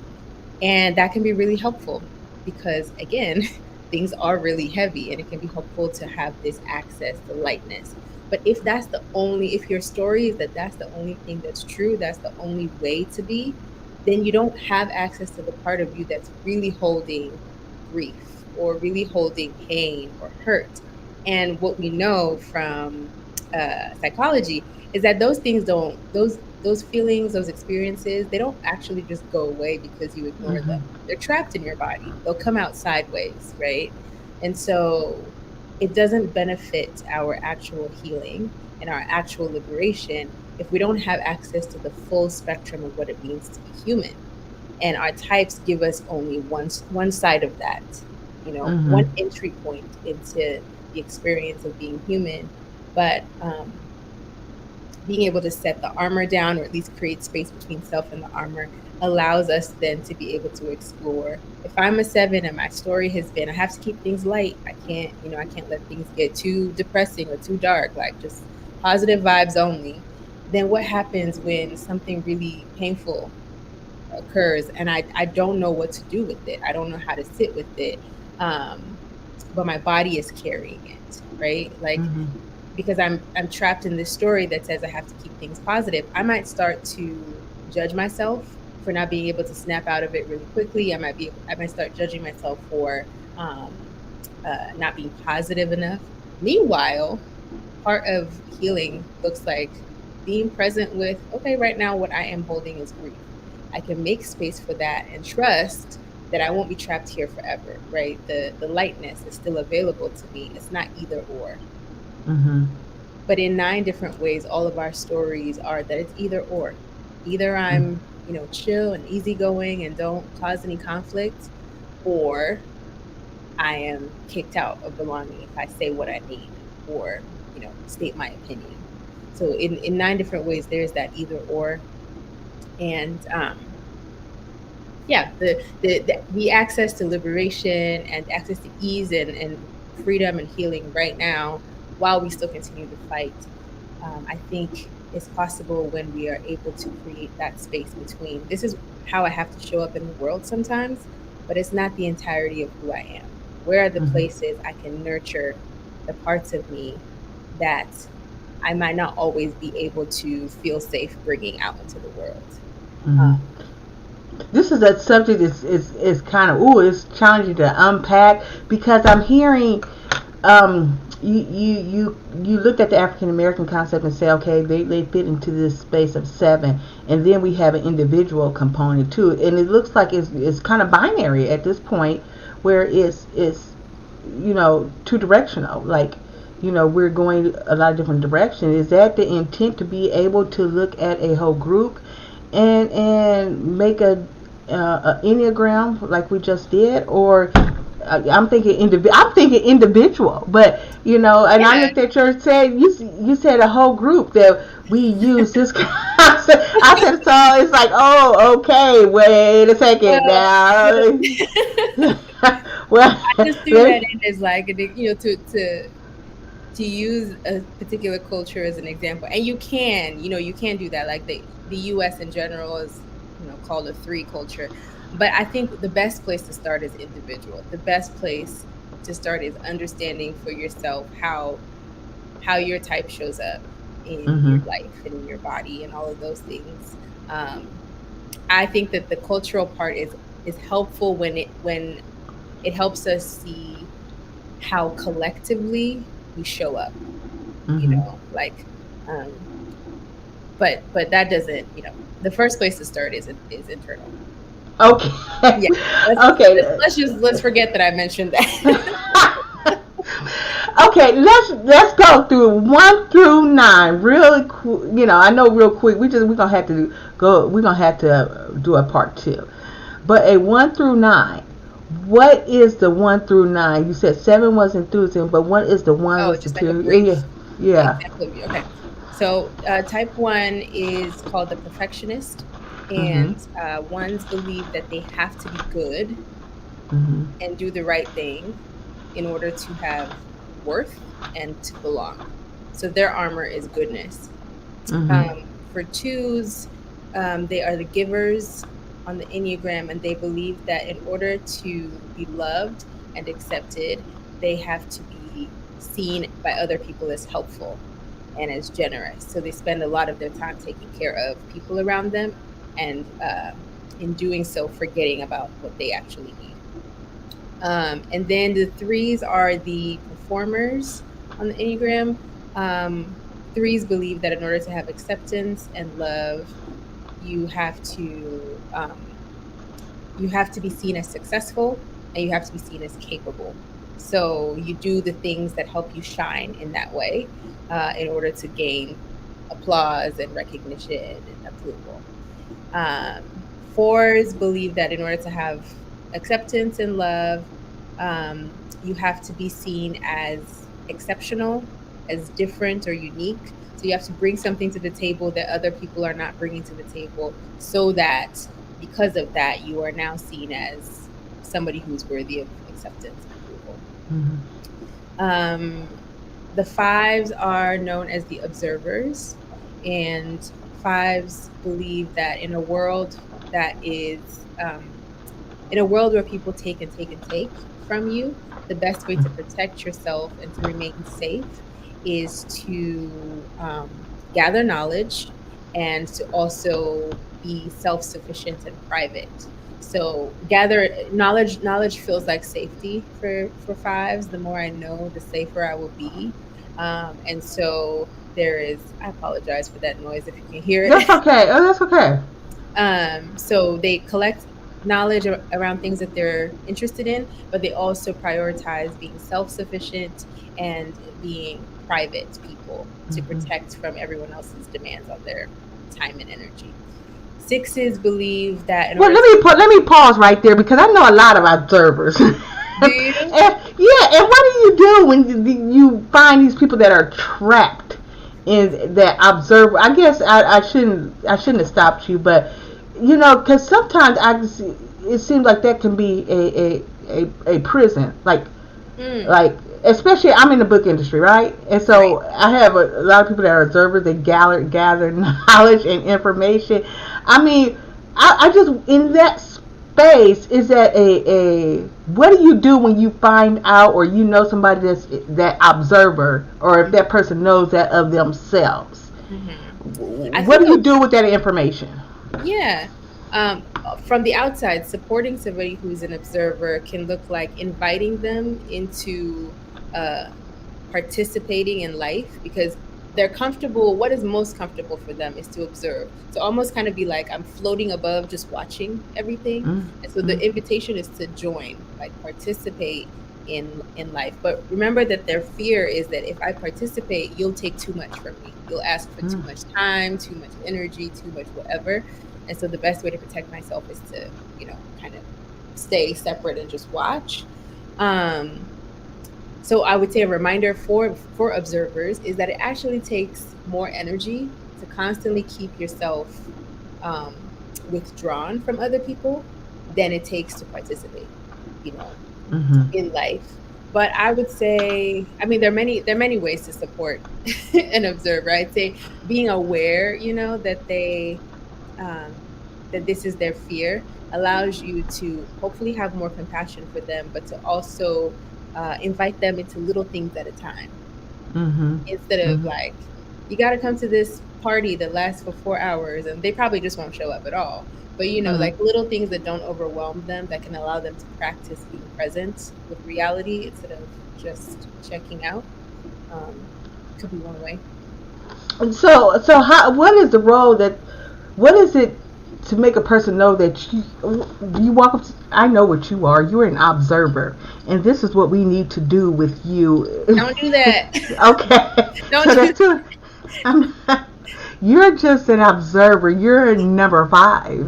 Speaker 2: And that can be really helpful because, again, things are really heavy, and it can be helpful to have this access to lightness. But if your story is that that's the only thing that's true, that's the only way to be, then you don't have access to the part of you that's really holding grief or really holding pain or hurt. And what we know from psychology is that those things don't, those feelings, those experiences, they don't actually just go away because you ignore them.
Speaker 1: Mhm.
Speaker 2: They're trapped in your body. They'll come out sideways, right? And so it doesn't benefit our actual healing and our actual liberation if we don't have access to the full spectrum of what it means to be human. And our types give us only one side of that, one
Speaker 1: Mhm.
Speaker 2: entry point into the experience of being human. But being able to set the armor down, or at least create space between self and the armor, allows us then to be able to explore. If I'm a 7 and my story has been, I have to keep things light, I can't let things get too depressing or too dark, like just positive vibes only, then what happens when something really painful occurs and I don't know what to do with it? I don't know how to sit with it. um, but my body is carrying it, right? Like,
Speaker 1: Mhm.
Speaker 2: because I'm trapped in this story that says I have to keep things positive, I might start to judge myself for not being able to snap out of it really quickly. I might start judging myself for um, not being positive enough. Meanwhile, part of healing looks like being present with, okay, right now what I am holding is grief. I can make space for that and trust that I won't be trapped here forever, right? The lightness is still available to me. It's not either or.
Speaker 1: Mhm.
Speaker 2: But in nine different ways, all of our stories are that it's either or. Either
Speaker 1: Mhm.
Speaker 2: I'm, chill and easygoing and don't cause any conflict, or I am kicked out of belonging if I say what I need or, state my opinion. So in nine different ways, there's that either or. And yeah, the access to liberation and access to ease and freedom and healing right now, while we still continue to fight, I think is possible when we are able to create that space between, this is how I have to show up in the world sometimes, but it's not the entirety of who I am. Where are the
Speaker 1: Mhm.
Speaker 2: places I can nurture the parts of me that I might not always be able to feel safe bringing out into the world? Uh,
Speaker 1: Mhm. This is a subject is kind of it's challenging to unpack because I'm hearing you looked at the African American concept and say, okay, they fit into this space of 7, and then we have an individual component too, and it looks like it's kind of binary at this point, where it's two directional, like we're going a lot of different directions. Is that the intent, to be able to look at a whole group and make a enneagram like we just did, or I'm thinking individual, but and I
Speaker 2: yeah.
Speaker 1: looked at your said you said a whole group that we use this concept. I said, so it's like, oh, okay, wait a second
Speaker 2: Well,
Speaker 1: now. Well,
Speaker 2: I just threw that
Speaker 1: let
Speaker 2: in as like, to use a particular culture as an example. And you can do that. Like the US in general is, called a three culture. But I think the best place to start is individual. The best place to start is understanding for yourself how your type shows up in
Speaker 1: mm-hmm,
Speaker 2: your life and in your body and all of those things. I think that the cultural part is helpful when it helps us see how collectively we show up,
Speaker 1: mm-hmm.
Speaker 2: like, um, but that doesn't, the first place to start is internal.
Speaker 1: Okay.
Speaker 2: Yeah, let's
Speaker 1: Okay.
Speaker 2: let's forget that I mentioned that.
Speaker 1: Okay, let's go through 1 through 9 really I know real quick. We're gonna have to go. We're gonna have to do a part 2. But a 1 through 9. What is the 1 through 9? You said 7 was enthusiasm, but what is the one
Speaker 2: Oh,
Speaker 1: with
Speaker 2: just like a
Speaker 1: superior?
Speaker 2: brief
Speaker 1: Yeah.
Speaker 2: example of you. Okay. So type 1 is called the perfectionist,
Speaker 1: Mhm.
Speaker 2: and ones believe that they have to be good
Speaker 1: Mhm.
Speaker 2: and do the right thing in order to have worth and to belong. So their armor is goodness.
Speaker 1: Mhm.
Speaker 2: Um, for twos, they are the givers on the Enneagram, and they believe that in order to be loved and accepted, they have to be seen by other people as helpful and as generous. So they spend a lot of their time taking care of people around them, and in doing so, forgetting about what they actually need. And then the threes are the performers on the Enneagram. Um, threes believe that in order to have acceptance and love, you have to be seen as successful, and you have to be seen as capable. So you do the things that help you shine in that way, in order to gain applause and recognition and approval. Fours believe that in order to have acceptance and love, you have to be seen as exceptional, as different or unique. So you have to bring something to the table that other people are not bringing to the table, so that because of that, you are now seen as somebody who's worthy of acceptance and approval.
Speaker 1: Mhm.
Speaker 2: Um, the fives are known as the observers, and fives believe that that is, in a world where people take and take and take from you, the best way to protect yourself and to remain safe is to gather knowledge and to also be self-sufficient and private. So gather knowledge. Knowledge feels like safety for fives. The more I know, the safer I will be. And so there is. I apologize for that noise if you can hear it.
Speaker 1: That's okay. Oh, that's okay.
Speaker 2: So they collect knowledge around things that they're interested in, but they also prioritize being self-sufficient and being private people to
Speaker 1: Mhm.
Speaker 2: protect from everyone else's demands on their time and energy. Sixes believe that in
Speaker 1: Well,
Speaker 2: order to
Speaker 1: let me pause right there because I know a lot of observers. And,
Speaker 2: do you
Speaker 1: yeah, and what do you do when you find these people that are trapped in that observer? I guess I shouldn't have stopped you, but because sometimes it seems like that can be a prison,
Speaker 2: mm,
Speaker 1: like especially I'm in the book industry, right? And
Speaker 2: right.
Speaker 1: so I have a lot of people that are observers. They gather knowledge and information. I mean, I just in that space is that a what do you do when you find out or somebody that's that observer, or if that person knows that of themselves?
Speaker 2: Hmm. I
Speaker 1: What
Speaker 2: think
Speaker 1: do you do with that information?
Speaker 2: Yeah. From the outside, supporting somebody who's an observer can look like inviting them into uh, participating in life, because they're comfortable. What is most comfortable for them is to observe. So almost kind of be like, I'm floating above, just watching everything. And so
Speaker 1: Mm-hmm.
Speaker 2: the invitation is to join, like participate in life. But remember that their fear is that if I participate, you'll take too much from me. You'll ask for too much time, too much energy, too much whatever. And so the best way to protect myself is to, kind of stay separate and just watch. Um, so I would say a reminder for observers is that it actually takes more energy to constantly keep yourself withdrawn from other people than it takes to participate, you know,
Speaker 1: Mm-hmm.
Speaker 2: in life. But I would say, I mean, there are many ways to support an observer. I'd say being aware, um, that this is their fear allows you to hopefully have more compassion for them, but to also invite them into little things at a time,
Speaker 1: Mm-hmm.
Speaker 2: instead of
Speaker 1: Mm-hmm.
Speaker 2: like, you got to come to this party that lasts for 4 hours, and they probably just won't show up at all. But
Speaker 1: Mm-hmm.
Speaker 2: like little things that don't overwhelm them, that can allow them to practice being present with reality instead of just checking out, um, could be one way.
Speaker 1: So how? What is the role that? What is it? to make a person know that you walk up to, I know what you are. You're an observer, and this is what we need to do with you.
Speaker 2: Don't do that.
Speaker 1: Okay,
Speaker 2: Don't
Speaker 1: so
Speaker 2: do
Speaker 1: that's two. I'm, you're just an observer. You're number 5,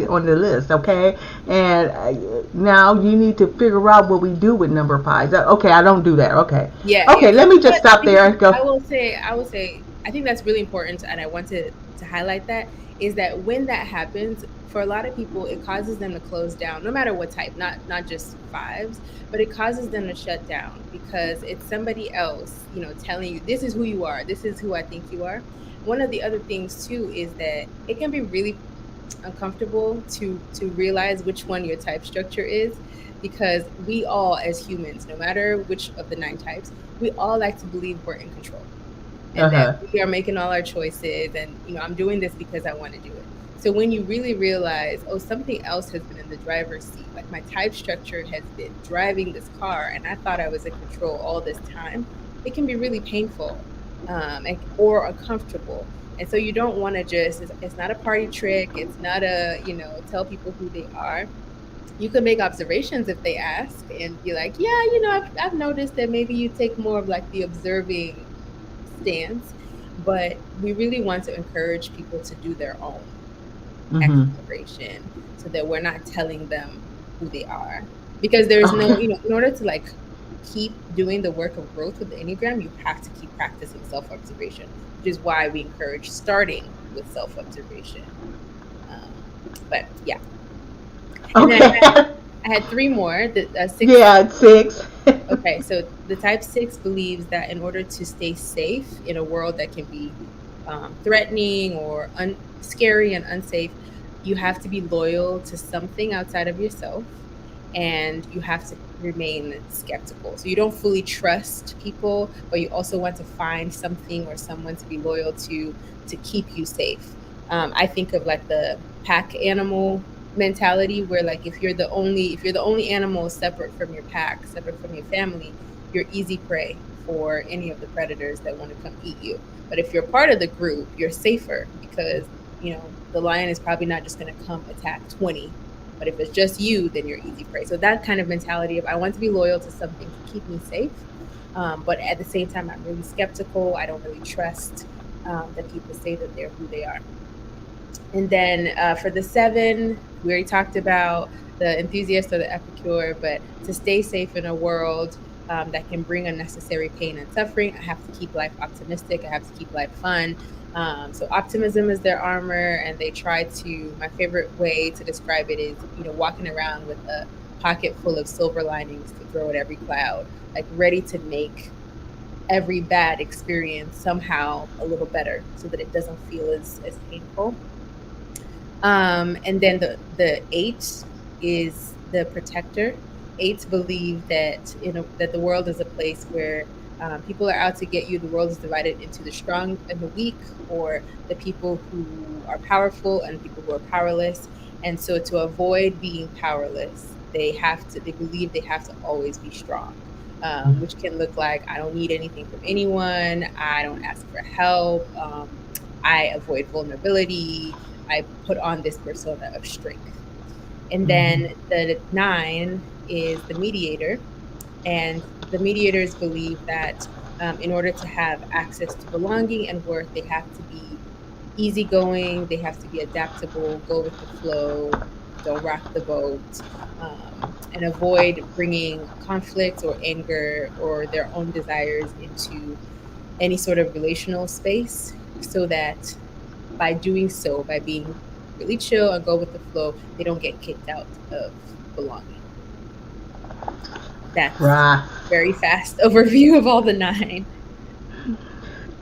Speaker 1: on the list. Okay, and now you need to figure out what we do with number 5. Okay, I don't do that. Okay,
Speaker 2: Yeah,
Speaker 1: okay. Let me just
Speaker 2: but
Speaker 1: stop there and go.
Speaker 2: I will say, I think that's really important, and I want to highlight that, is that when that happens, for a lot of people, it causes them to close down, no matter what type, not just 5s, but it causes them to shut down because it's somebody else, telling you, this is who you are, this is who I think you are. One of the other things too is that it can be really uncomfortable to realize which one your type structure is, because we all, as humans, no matter which of the 9 types, we all like to believe we're in control and that we are making all our choices, and I'm doing this because I want to do it. So when you really realize, oh, something else has been in the driver's seat, like my type structure has been driving this car and I thought I was in control all this time, it can be really painful or uncomfortable. And so you don't want to it's not a party trick. It's not tell people who they are. You can make observations if they ask and be like, yeah, I've noticed that maybe you take more of like the observing stance, but we really want to encourage people to do their own exploration so that we're not telling them who they are. Because there's no, in order to like keep doing the work of growth with the Enneagram, you have to keep practicing self-observation, which is why we encourage starting with self-observation. But yeah. And
Speaker 1: Okay.
Speaker 2: then I had 3 more. 6.
Speaker 1: Yeah, 6.
Speaker 2: Okay, so the type 6 believes that in order to stay safe in a world that can be threatening or scary and unsafe, you have to be loyal to something outside of yourself, and you have to remain skeptical. So you don't fully trust people, but you also want to find something or someone to be loyal to keep you safe. I think of like the pack animal mentality, where like if you're the only animal separate from your pack, separate from your family, you're easy prey for any of the predators that want to come eat you. But if you're part of the group, you're safer because the lion is probably not just going to come attack 20. But if it's just you, then you're easy prey. So that kind of mentality of I want to be loyal to something to keep me safe, but at the same time I'm really skeptical. I don't really trust that people say that they're who they are. And then for the 7, we already talked about the enthusiast or the epicure, but to stay safe in a world that can bring unnecessary pain and suffering, I have to keep life optimistic. I have to keep life fun. So optimism is their armor, and they try to, my favorite way to describe it is, walking around with a pocket full of silver linings to throw at every cloud, like ready to make every bad experience somehow a little better so that it doesn't feel as painful. And then the 8 is the protector. 8s believe that that the world is a place where people are out to get you. The world is divided into the strong and the weak, or the people who are powerful and people who are powerless. And so to avoid being powerless, they believe they have to always be strong, which can look like, I don't need anything from anyone. I don't ask for help. I avoid vulnerability. I put on this persona of strength. And then the 9 is the mediator. And the mediators believe that in order to have access to belonging and worth, they have to be easygoing, they have to be adaptable, go with the flow, don't rock the boat, and avoid bringing conflict or anger or their own desires into any sort of relational space, so that by doing so, by being really chill and go with the flow, they don't get kicked out of belonging. That's very fast overview of all the 9.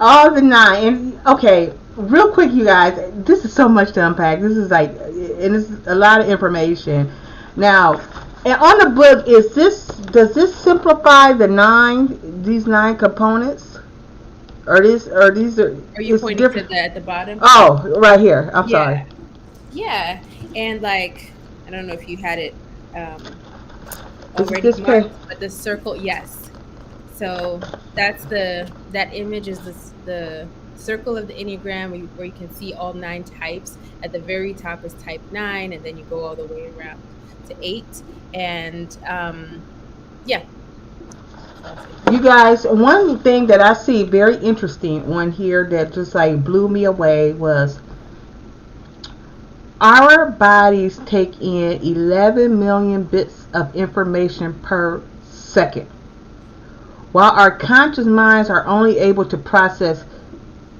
Speaker 1: All the 9. And okay, real quick, you guys, this is so much to unpack. This is like, and it's a lot of information. Now, and on the book, does this simplify these 9 components? Or these are
Speaker 2: you pointing different to that at the bottom?
Speaker 1: Oh, right here. I'm sorry.
Speaker 2: Yeah, and like, I don't know if you had it already marked, but the circle, yes. So that image is the circle of the Enneagram where you can see all 9 types. At the very top is type 9, and then you go all the way around to 8. And yeah.
Speaker 1: You guys, one thing that I see very interesting on here that just like blew me away was our bodies take in 11 million bits of information per second, while our conscious minds are only able to process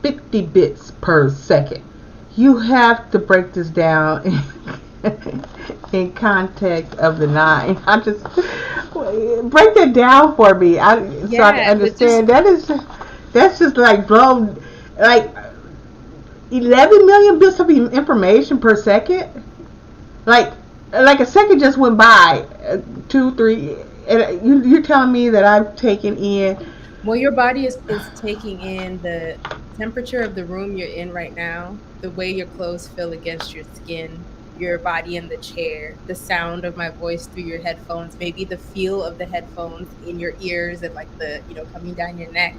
Speaker 1: 50 bits per second. You have to break this down in context of the 9. I just break that down for me, so I can understand. That's just like blown, like 11 million bits of information per second. Like a second just went by, 2, 3, and you're telling me that I've taken in.
Speaker 2: Well, your body is taking in the temperature of the room you're in right now, the way your clothes feel against your skin, your body in the chair, the sound of my voice through your headphones, maybe the feel of the headphones in your ears and like the, coming down your neck,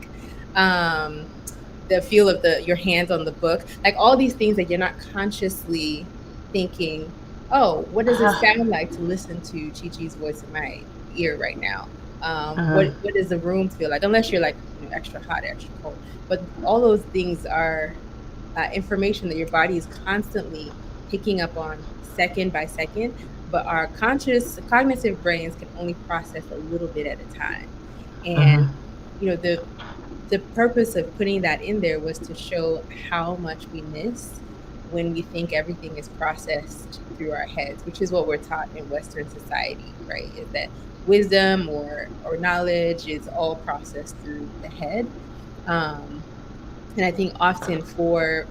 Speaker 2: the feel of your hands on the book, like all these things that you're not consciously thinking, oh, what does it sound like to listen to Chichi's voice in my ear right now? What does the room feel like? Unless you're like extra hot, extra cold. But all those things are information that your body is constantly picking up on second by second. But our cognitive brains can only process a little bit at a time. And the purpose of putting that in there was to show how much we miss when we think everything is processed through our heads, which is what we're taught in Western society, right? Is that wisdom or knowledge is all processed through the head. And I think often for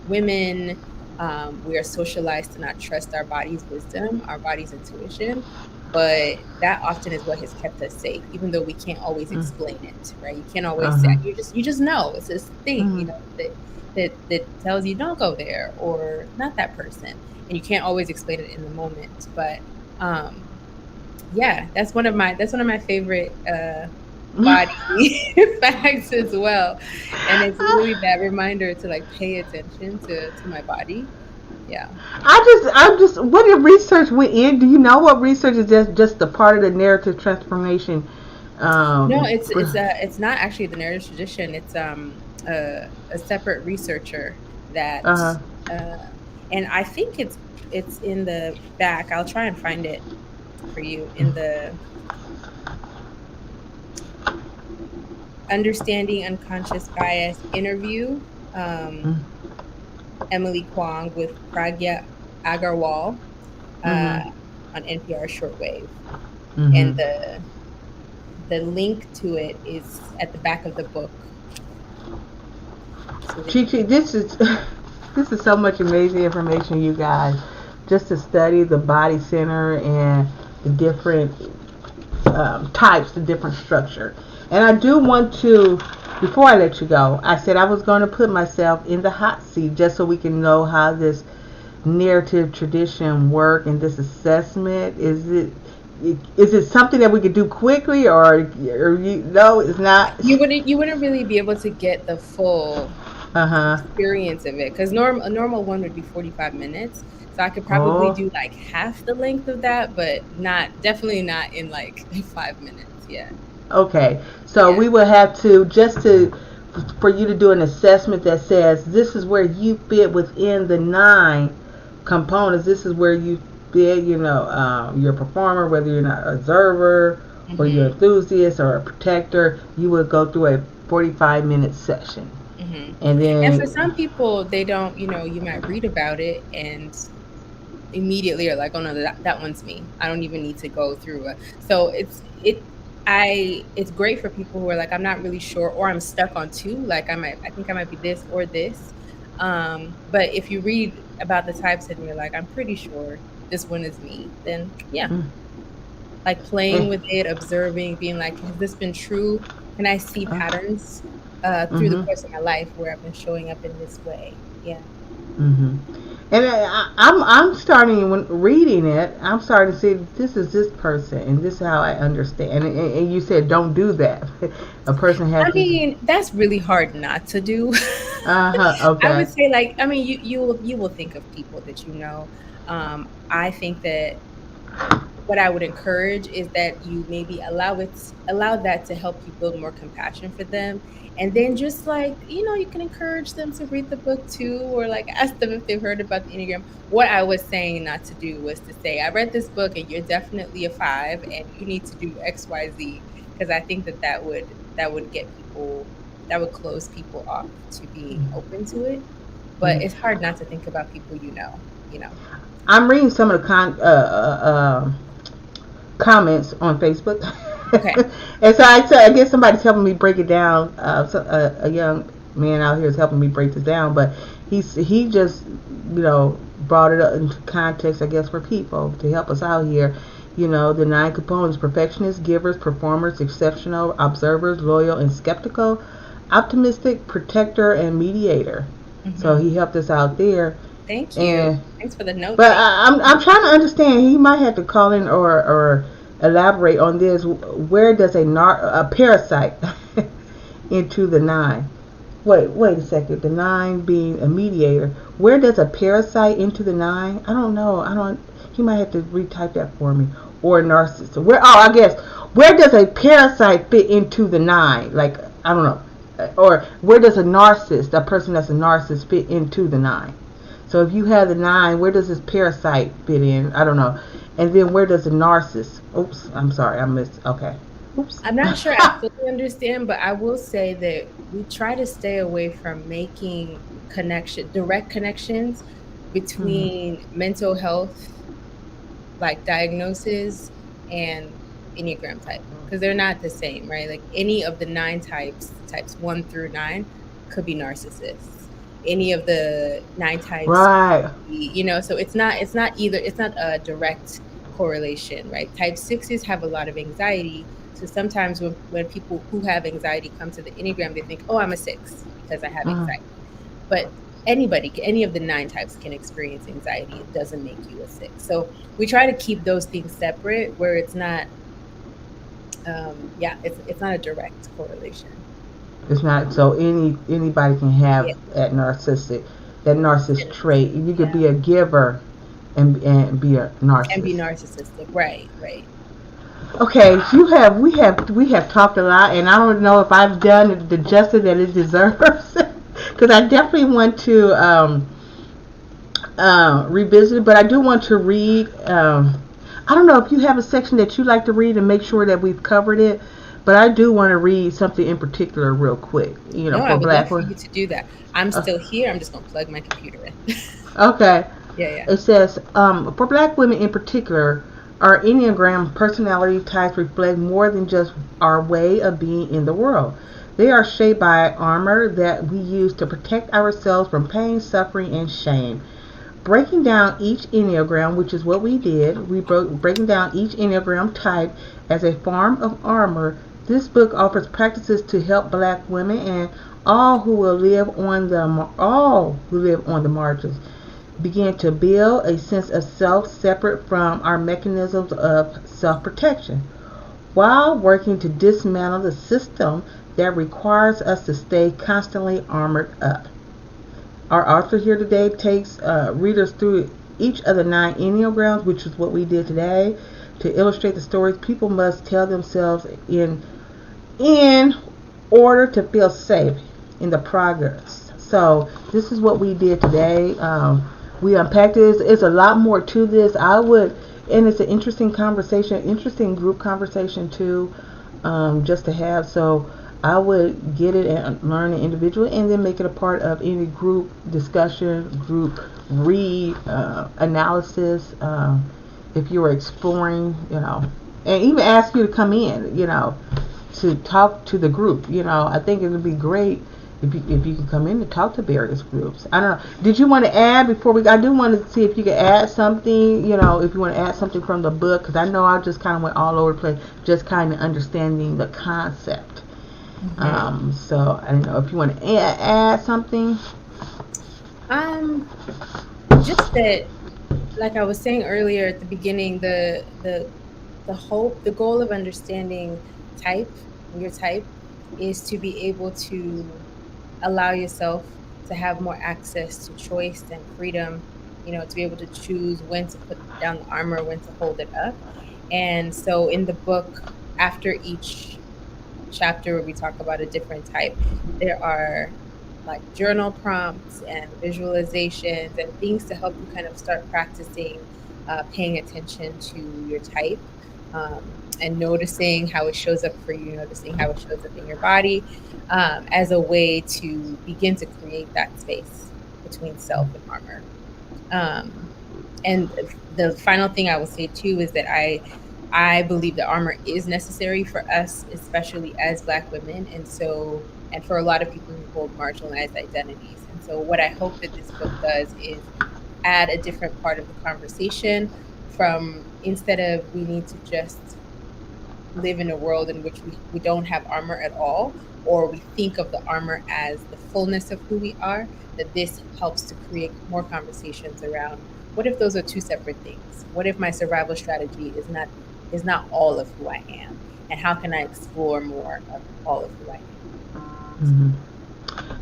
Speaker 2: women, we are socialized to not trust our body's wisdom, our body's intuition. But that often is what has kept us safe, even though we can't always explain it, right? You can't always say, you just know. It's this thing, that tells you don't go there or not that person. And you can't always explain it in the moment. But yeah, that's one of my favorite body facts as well. And it's really that reminder to like pay attention to my body. Yeah.
Speaker 1: I just what did research went in? Do you know what research is just a part of the narrative transformation?
Speaker 2: No, it's not actually the narrative tradition. It's a separate researcher that and I think it's in the back. I'll try and find it for you in the Understanding Unconscious Bias interview. Emily Kwong with Pragya Agarwal on NPR Shortwave. And the link to it is at the back of the book. So
Speaker 1: Chichi, this is so much amazing information, you guys. Just to study the body center and the different types, the different structure. And I do want to, before I let you go, I said I was going to put myself in the hot seat just so we can know how this narrative tradition work and this assessment. Is it something that we could do quickly, or it's not?
Speaker 2: You wouldn't really be able to get the full experience of it, because a normal one would be 45 minutes. So I could probably do like half the length of that, but definitely not in like 5 minutes. Yeah.
Speaker 1: Okay, so we will have to for you to do an assessment that says this is where you fit within the 9 components. This is where you fit, you're a performer, whether you're an observer or you're an enthusiast or a protector. You would go through a 45-minute session. And
Speaker 2: for some people, they don't, you might read about it and immediately are like, oh no, that one's me. I don't even need to go through it. So it's great for people who are like, I'm not really sure, or I'm stuck on 2. Like I think I might be this or this. But if you read about the types and you're like, I'm pretty sure this one is me, then yeah. Like playing with it, observing, being like, has this been true? Can I see patterns through the course of my life where I've been showing up in this way? Yeah.
Speaker 1: And I'm starting when reading it. I'm starting to see this is this person, and this is how I understand. And you said don't do that. A person has
Speaker 2: I
Speaker 1: this.
Speaker 2: mean, that's really hard not to do. I would
Speaker 1: Okay.
Speaker 2: say, like, I mean, you will think of people that you know. I think that what I would encourage is that you maybe allow that to help you build more compassion for them. And then just like, you can encourage them to read the book too, or like ask them if they've heard about the Enneagram. What I was saying not to do was to say, I read this book and you're definitely a 5 and you need to do XYZ. Because I think that would get people, that would close people off to being open to it. But it's hard not to think about people you know.
Speaker 1: I'm reading some of the comments on Facebook.
Speaker 2: Okay.
Speaker 1: And so I guess somebody's helping me break it down. A young man out here is helping me break this down, but he just brought it up into context, I guess, for people to help us out here. The 9 components: perfectionists, givers, performers, exceptional, observers, loyal and skeptical, optimistic, protector, and mediator. So he helped us out there.
Speaker 2: Thank you.
Speaker 1: And
Speaker 2: Thanks for the note.
Speaker 1: but I'm trying to understand. He might have to call in or elaborate on this. Where does a parasite into the 9? Wait a second. The 9 being a mediator. Where does a parasite into the 9? I don't know. He might have to retype that for me. Or a narcissist. I guess. Where does a parasite fit into the 9? Like, I don't know. Or where does a person that's a narcissist fit into the 9? So if you have the 9, where does this parasite fit in? I don't know. And then where does the narcissist? Oops, I'm sorry, I missed. Okay. Oops.
Speaker 2: I'm not sure I fully understand, but I will say that we try to stay away from making direct connections between mental health, like diagnosis, and Enneagram type, because they're not the same, right? Like any of the 9 types 1 through 9, could be narcissists. Any of the 9 types,
Speaker 1: right?
Speaker 2: So it's not a direct correlation, right? Type 6s have a lot of anxiety, so sometimes when people who have anxiety come to the Enneagram, they think, oh, I'm a 6 because I have anxiety. But any of the 9 types can experience anxiety. It doesn't make you a 6. So we try to keep those things separate, where it's not it's not a direct correlation.
Speaker 1: It's not. So anybody can have that narcissist trait. You could be a giver and be a narcissist.
Speaker 2: And be narcissistic, right.
Speaker 1: Okay, we have talked a lot, and I don't know if I've done the justice that it deserves, because I definitely want to revisit it, but I do want to read. I don't know if you have a section that you like to read and make sure that we've covered it. But I do want to read something in particular real quick.
Speaker 2: No, I would love for you to do that. I'm still here. I'm just going to plug my computer in.
Speaker 1: Okay.
Speaker 2: Yeah.
Speaker 1: It says, for Black women in particular, our Enneagram personality types reflect more than just our way of being in the world. They are shaped by armor that we use to protect ourselves from pain, suffering, and shame. Breaking down each Enneagram, which is what we did, breaking down each Enneagram type as a form of armor. This book offers practices to help Black women and all who live on the margins begin to build a sense of self separate from our mechanisms of self-protection, while working to dismantle the system that requires us to stay constantly armored up. Our author here today takes readers through each of the 9 Enneagrams, which is what we did today, to illustrate the stories people must tell themselves in order to feel safe in the progress. So this is what we did today. We unpacked this. It's a lot more to this. And it's an interesting conversation, interesting group conversation too, just to have. So I would get it and learn it individually, and then make it a part of any group discussion, group read, analysis. If you were exploring, and even ask you to come in, to talk to the group. I think it would be great if you can come in to talk to various groups. I don't know. Did you want to add before I do want to see if you could add something, if you want to add something from the book, because I know I just kind of went all over the place, just kind of understanding the concept. So I don't know if you want to add something.
Speaker 2: just that, like I was saying earlier at the beginning, the hope, the goal of understanding type, your type, is to be able to allow yourself to have more access to choice and freedom, to be able to choose when to put down the armor, when to hold it up. And so in the book, after each chapter where we talk about a different type, there are like journal prompts and visualizations and things to help you kind of start practicing paying attention to your type, and noticing how it shows up for you, noticing how it shows up in your body, as a way to begin to create that space between self and armor. And the final thing I will say too is that I believe that armor is necessary for us, especially as Black women, and for a lot of people who hold marginalized identities. And so what I hope that this book does is add a different part of the conversation, from, instead of we need to just live in a world in which we don't have armor at all, or we think of the armor as the fullness of who we are, that this helps to create more conversations around, what if those are two separate things? What if my survival strategy is not all of who I am? And how can I explore more of all of who I am?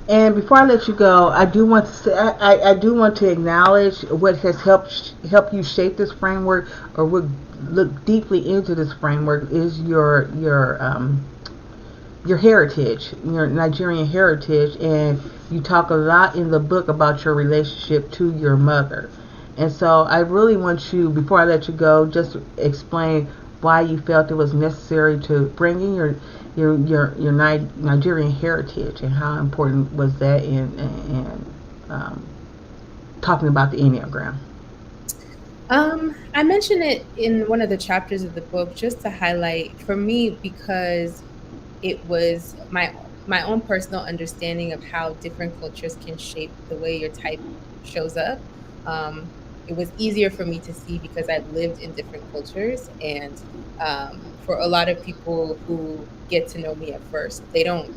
Speaker 1: And before I let you go, I do want to say I do want to acknowledge what has helped you shape this framework, or would look deeply into this framework, is your heritage, your Nigerian heritage, and you talk a lot in the book about your relationship to your mother. And so I really want you, before I let you go, just to explain why you felt it was necessary to bring in your Nigerian heritage, and how important was that in talking about the Enneagram.
Speaker 2: I mentioned it in one of the chapters of the book just to highlight, for me, because it was my own personal understanding of how different cultures can shape the way your type shows up. It was easier for me to see because I've lived in different cultures, and for a lot of people who get to know me at first, they don't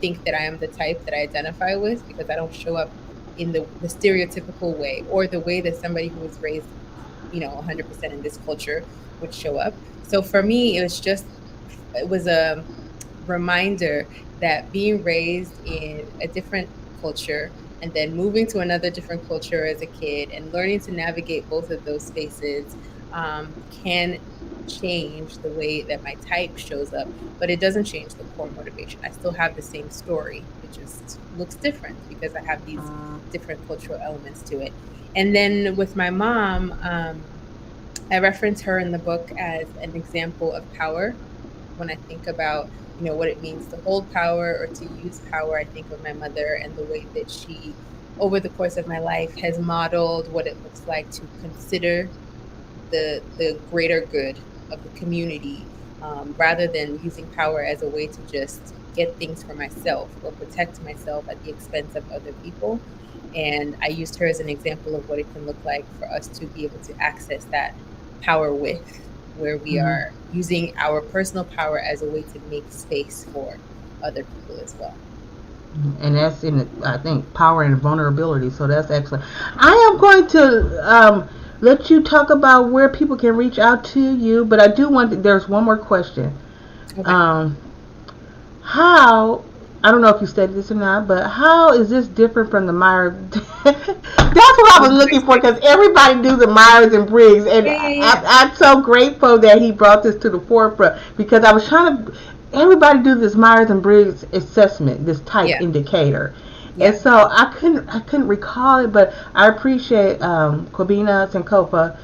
Speaker 2: think that I am the type that I identify with, because I don't show up in the stereotypical way, or the way that somebody who was raised 100% in this culture would show up. So for me, it was a reminder that being raised in a different culture, and then moving to another different culture as a kid, and learning to navigate both of those spaces, can change the way that my type shows up, but it doesn't change the core motivation. I still have the same story. It just looks different because I have these different cultural elements to it. And then with my mom, I reference her in the book as an example of power. When I think about what it means to hold power or to use power, I think of my mother and the way that she, over the course of my life, has modeled what it looks like to consider the greater good of the community, rather than using power as a way to just get things for myself or protect myself at the expense of other people. And I used her as an example of what it can look like for us to be able to access that power with, where we are using our personal power as a way to make space for other people as well.
Speaker 1: And that's I think, power and vulnerability. So that's excellent. I am going to let you talk about where people can reach out to you, but I do there's one more question. Okay. How, I don't know if you studied this or not, but how is this different from the Myers? That's what I was looking for, because everybody do the Myers and Briggs, and I'm so grateful that he brought this to the forefront, because I was trying to. Everybody do this Myers and Briggs assessment, this type indicator, and so I couldn't recall it, but I appreciate Kobina Sankofa.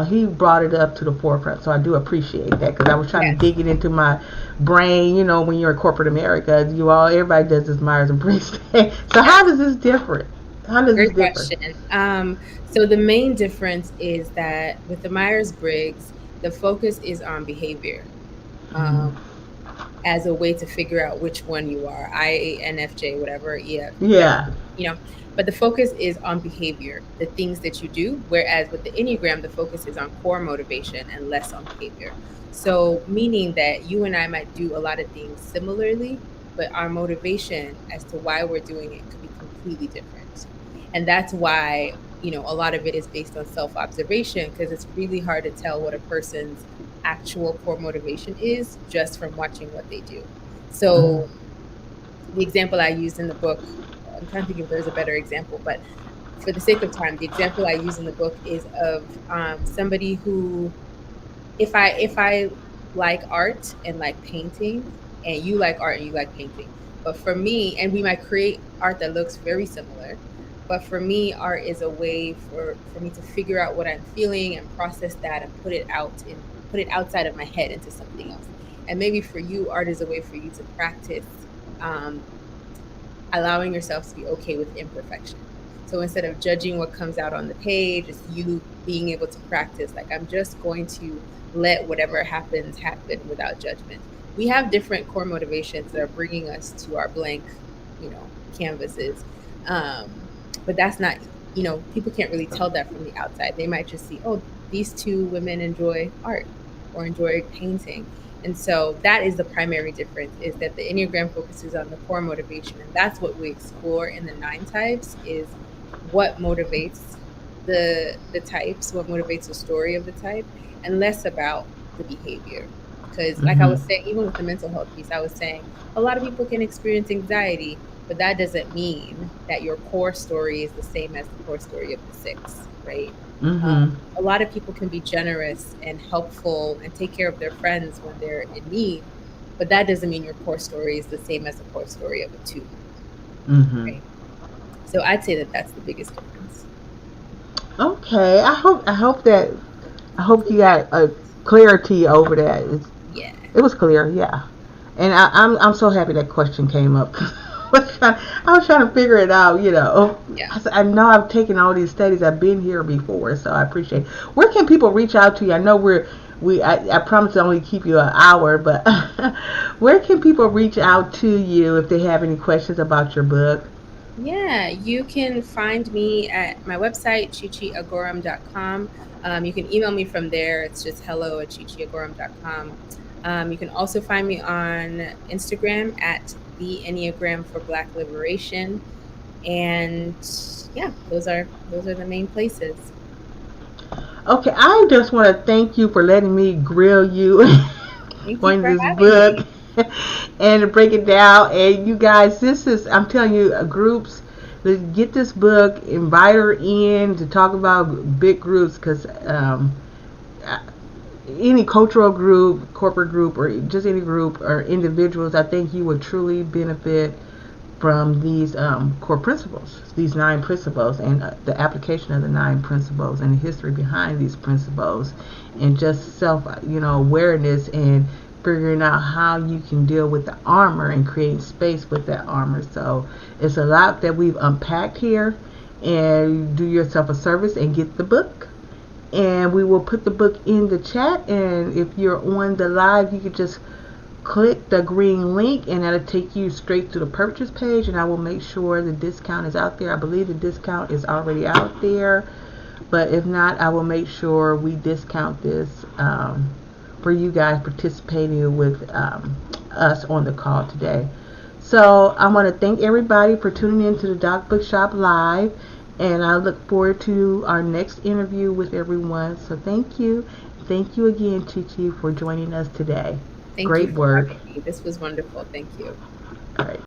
Speaker 1: He brought it up to the forefront, so I do appreciate that, because I was trying to dig it into my brain. When you're in corporate America, everybody does this Myers and Briggs thing. So how does this differ?
Speaker 2: Great question. So the main difference is that with the Myers-Briggs, the focus is on behavior, as a way to figure out which one you are, INFJ, whatever, EF.
Speaker 1: Yeah.
Speaker 2: But the focus is on behavior, the things that you do, whereas with the Enneagram, the focus is on core motivation and less on behavior. So meaning that you and I might do a lot of things similarly, but our motivation as to why we're doing it could be completely different. And that's why a lot of it is based on self-observation, because it's really hard to tell what a person's actual core motivation is just from watching what they do. So the example I used in the book, I'm trying to think if there's a better example, but for the sake of time, the example I use in the book is of somebody who, if I like art and like painting, and you like art and you like painting, but for me, and we might create art that looks very similar, but for me, art is a way for me to figure out what I'm feeling and process that and put it outside of my head into something else. And maybe for you, art is a way for you to practice um, allowing yourself to be okay with imperfection. So instead of judging what comes out on the page, it's you being able to practice, like, I'm just going to let whatever happens happen without judgment. We have different core motivations that are bringing us to our blank, canvases. But that's not, people can't really tell that from the outside. They might just see, oh, these two women enjoy art or enjoy painting. And so that is the primary difference, is that the Enneagram focuses on the core motivation. And that's what we explore in the 9 types, is what motivates the types, what motivates the story of the type, and less about the behavior. Because like I was saying, even with the mental health piece, I was saying a lot of people can experience anxiety, but that doesn't mean that your core story is the same as the core story of the 6, right? A lot of people can be generous and helpful and take care of their friends when they're in need, but that doesn't mean your core story is the same as the core story of a 2. Right? So I'd say that that's the biggest difference.
Speaker 1: Okay, I hope you got a clarity over that.
Speaker 2: Yeah.
Speaker 1: It was clear, yeah. And I'm so happy that question came up. I was trying to figure it out,
Speaker 2: Yeah.
Speaker 1: I know I've taken all these studies. I've been here before, so I appreciate it. Where can people reach out to you? I know I promise to only keep you an hour, but where can people reach out to you if they have any questions about your book?
Speaker 2: Yeah, you can find me at my website, chichiagorom.com. You can email me from there. It's just hello@chichiagorom.com. You can also find me on Instagram at the Enneagram for Black Liberation. And yeah, those are the main places.
Speaker 1: Okay, I just want to thank you for letting me grill you
Speaker 2: Thank you
Speaker 1: on
Speaker 2: for
Speaker 1: this
Speaker 2: having
Speaker 1: book
Speaker 2: me.
Speaker 1: and break it down. And you guys, I'm telling you, groups, get this book, invite her in to talk about big groups, because any cultural group, corporate group, or just any group or individuals, I think you would truly benefit from these core principles, these 9 principles, and the application of the 9 principles and the history behind these principles, and just self, awareness, and figuring out how you can deal with the armor and create space with that armor. So it's a lot that we've unpacked here, and do yourself a service and get the book. And we will put the book in the chat, and if you're on the live, you could just click the green link and that'll take you straight to the purchase page, and I will make sure the discount is out there. I believe the discount is already out there, but if not, I will make sure we discount this for you guys participating with us on the call today. So I want to thank everybody for tuning in to the Doc Bookshop Live, and I look forward to our next interview with everyone. So thank you again, Chichi, for joining us today.
Speaker 2: Thank
Speaker 1: Great
Speaker 2: you for
Speaker 1: work.
Speaker 2: having me. This was wonderful. Thank you.
Speaker 1: All right.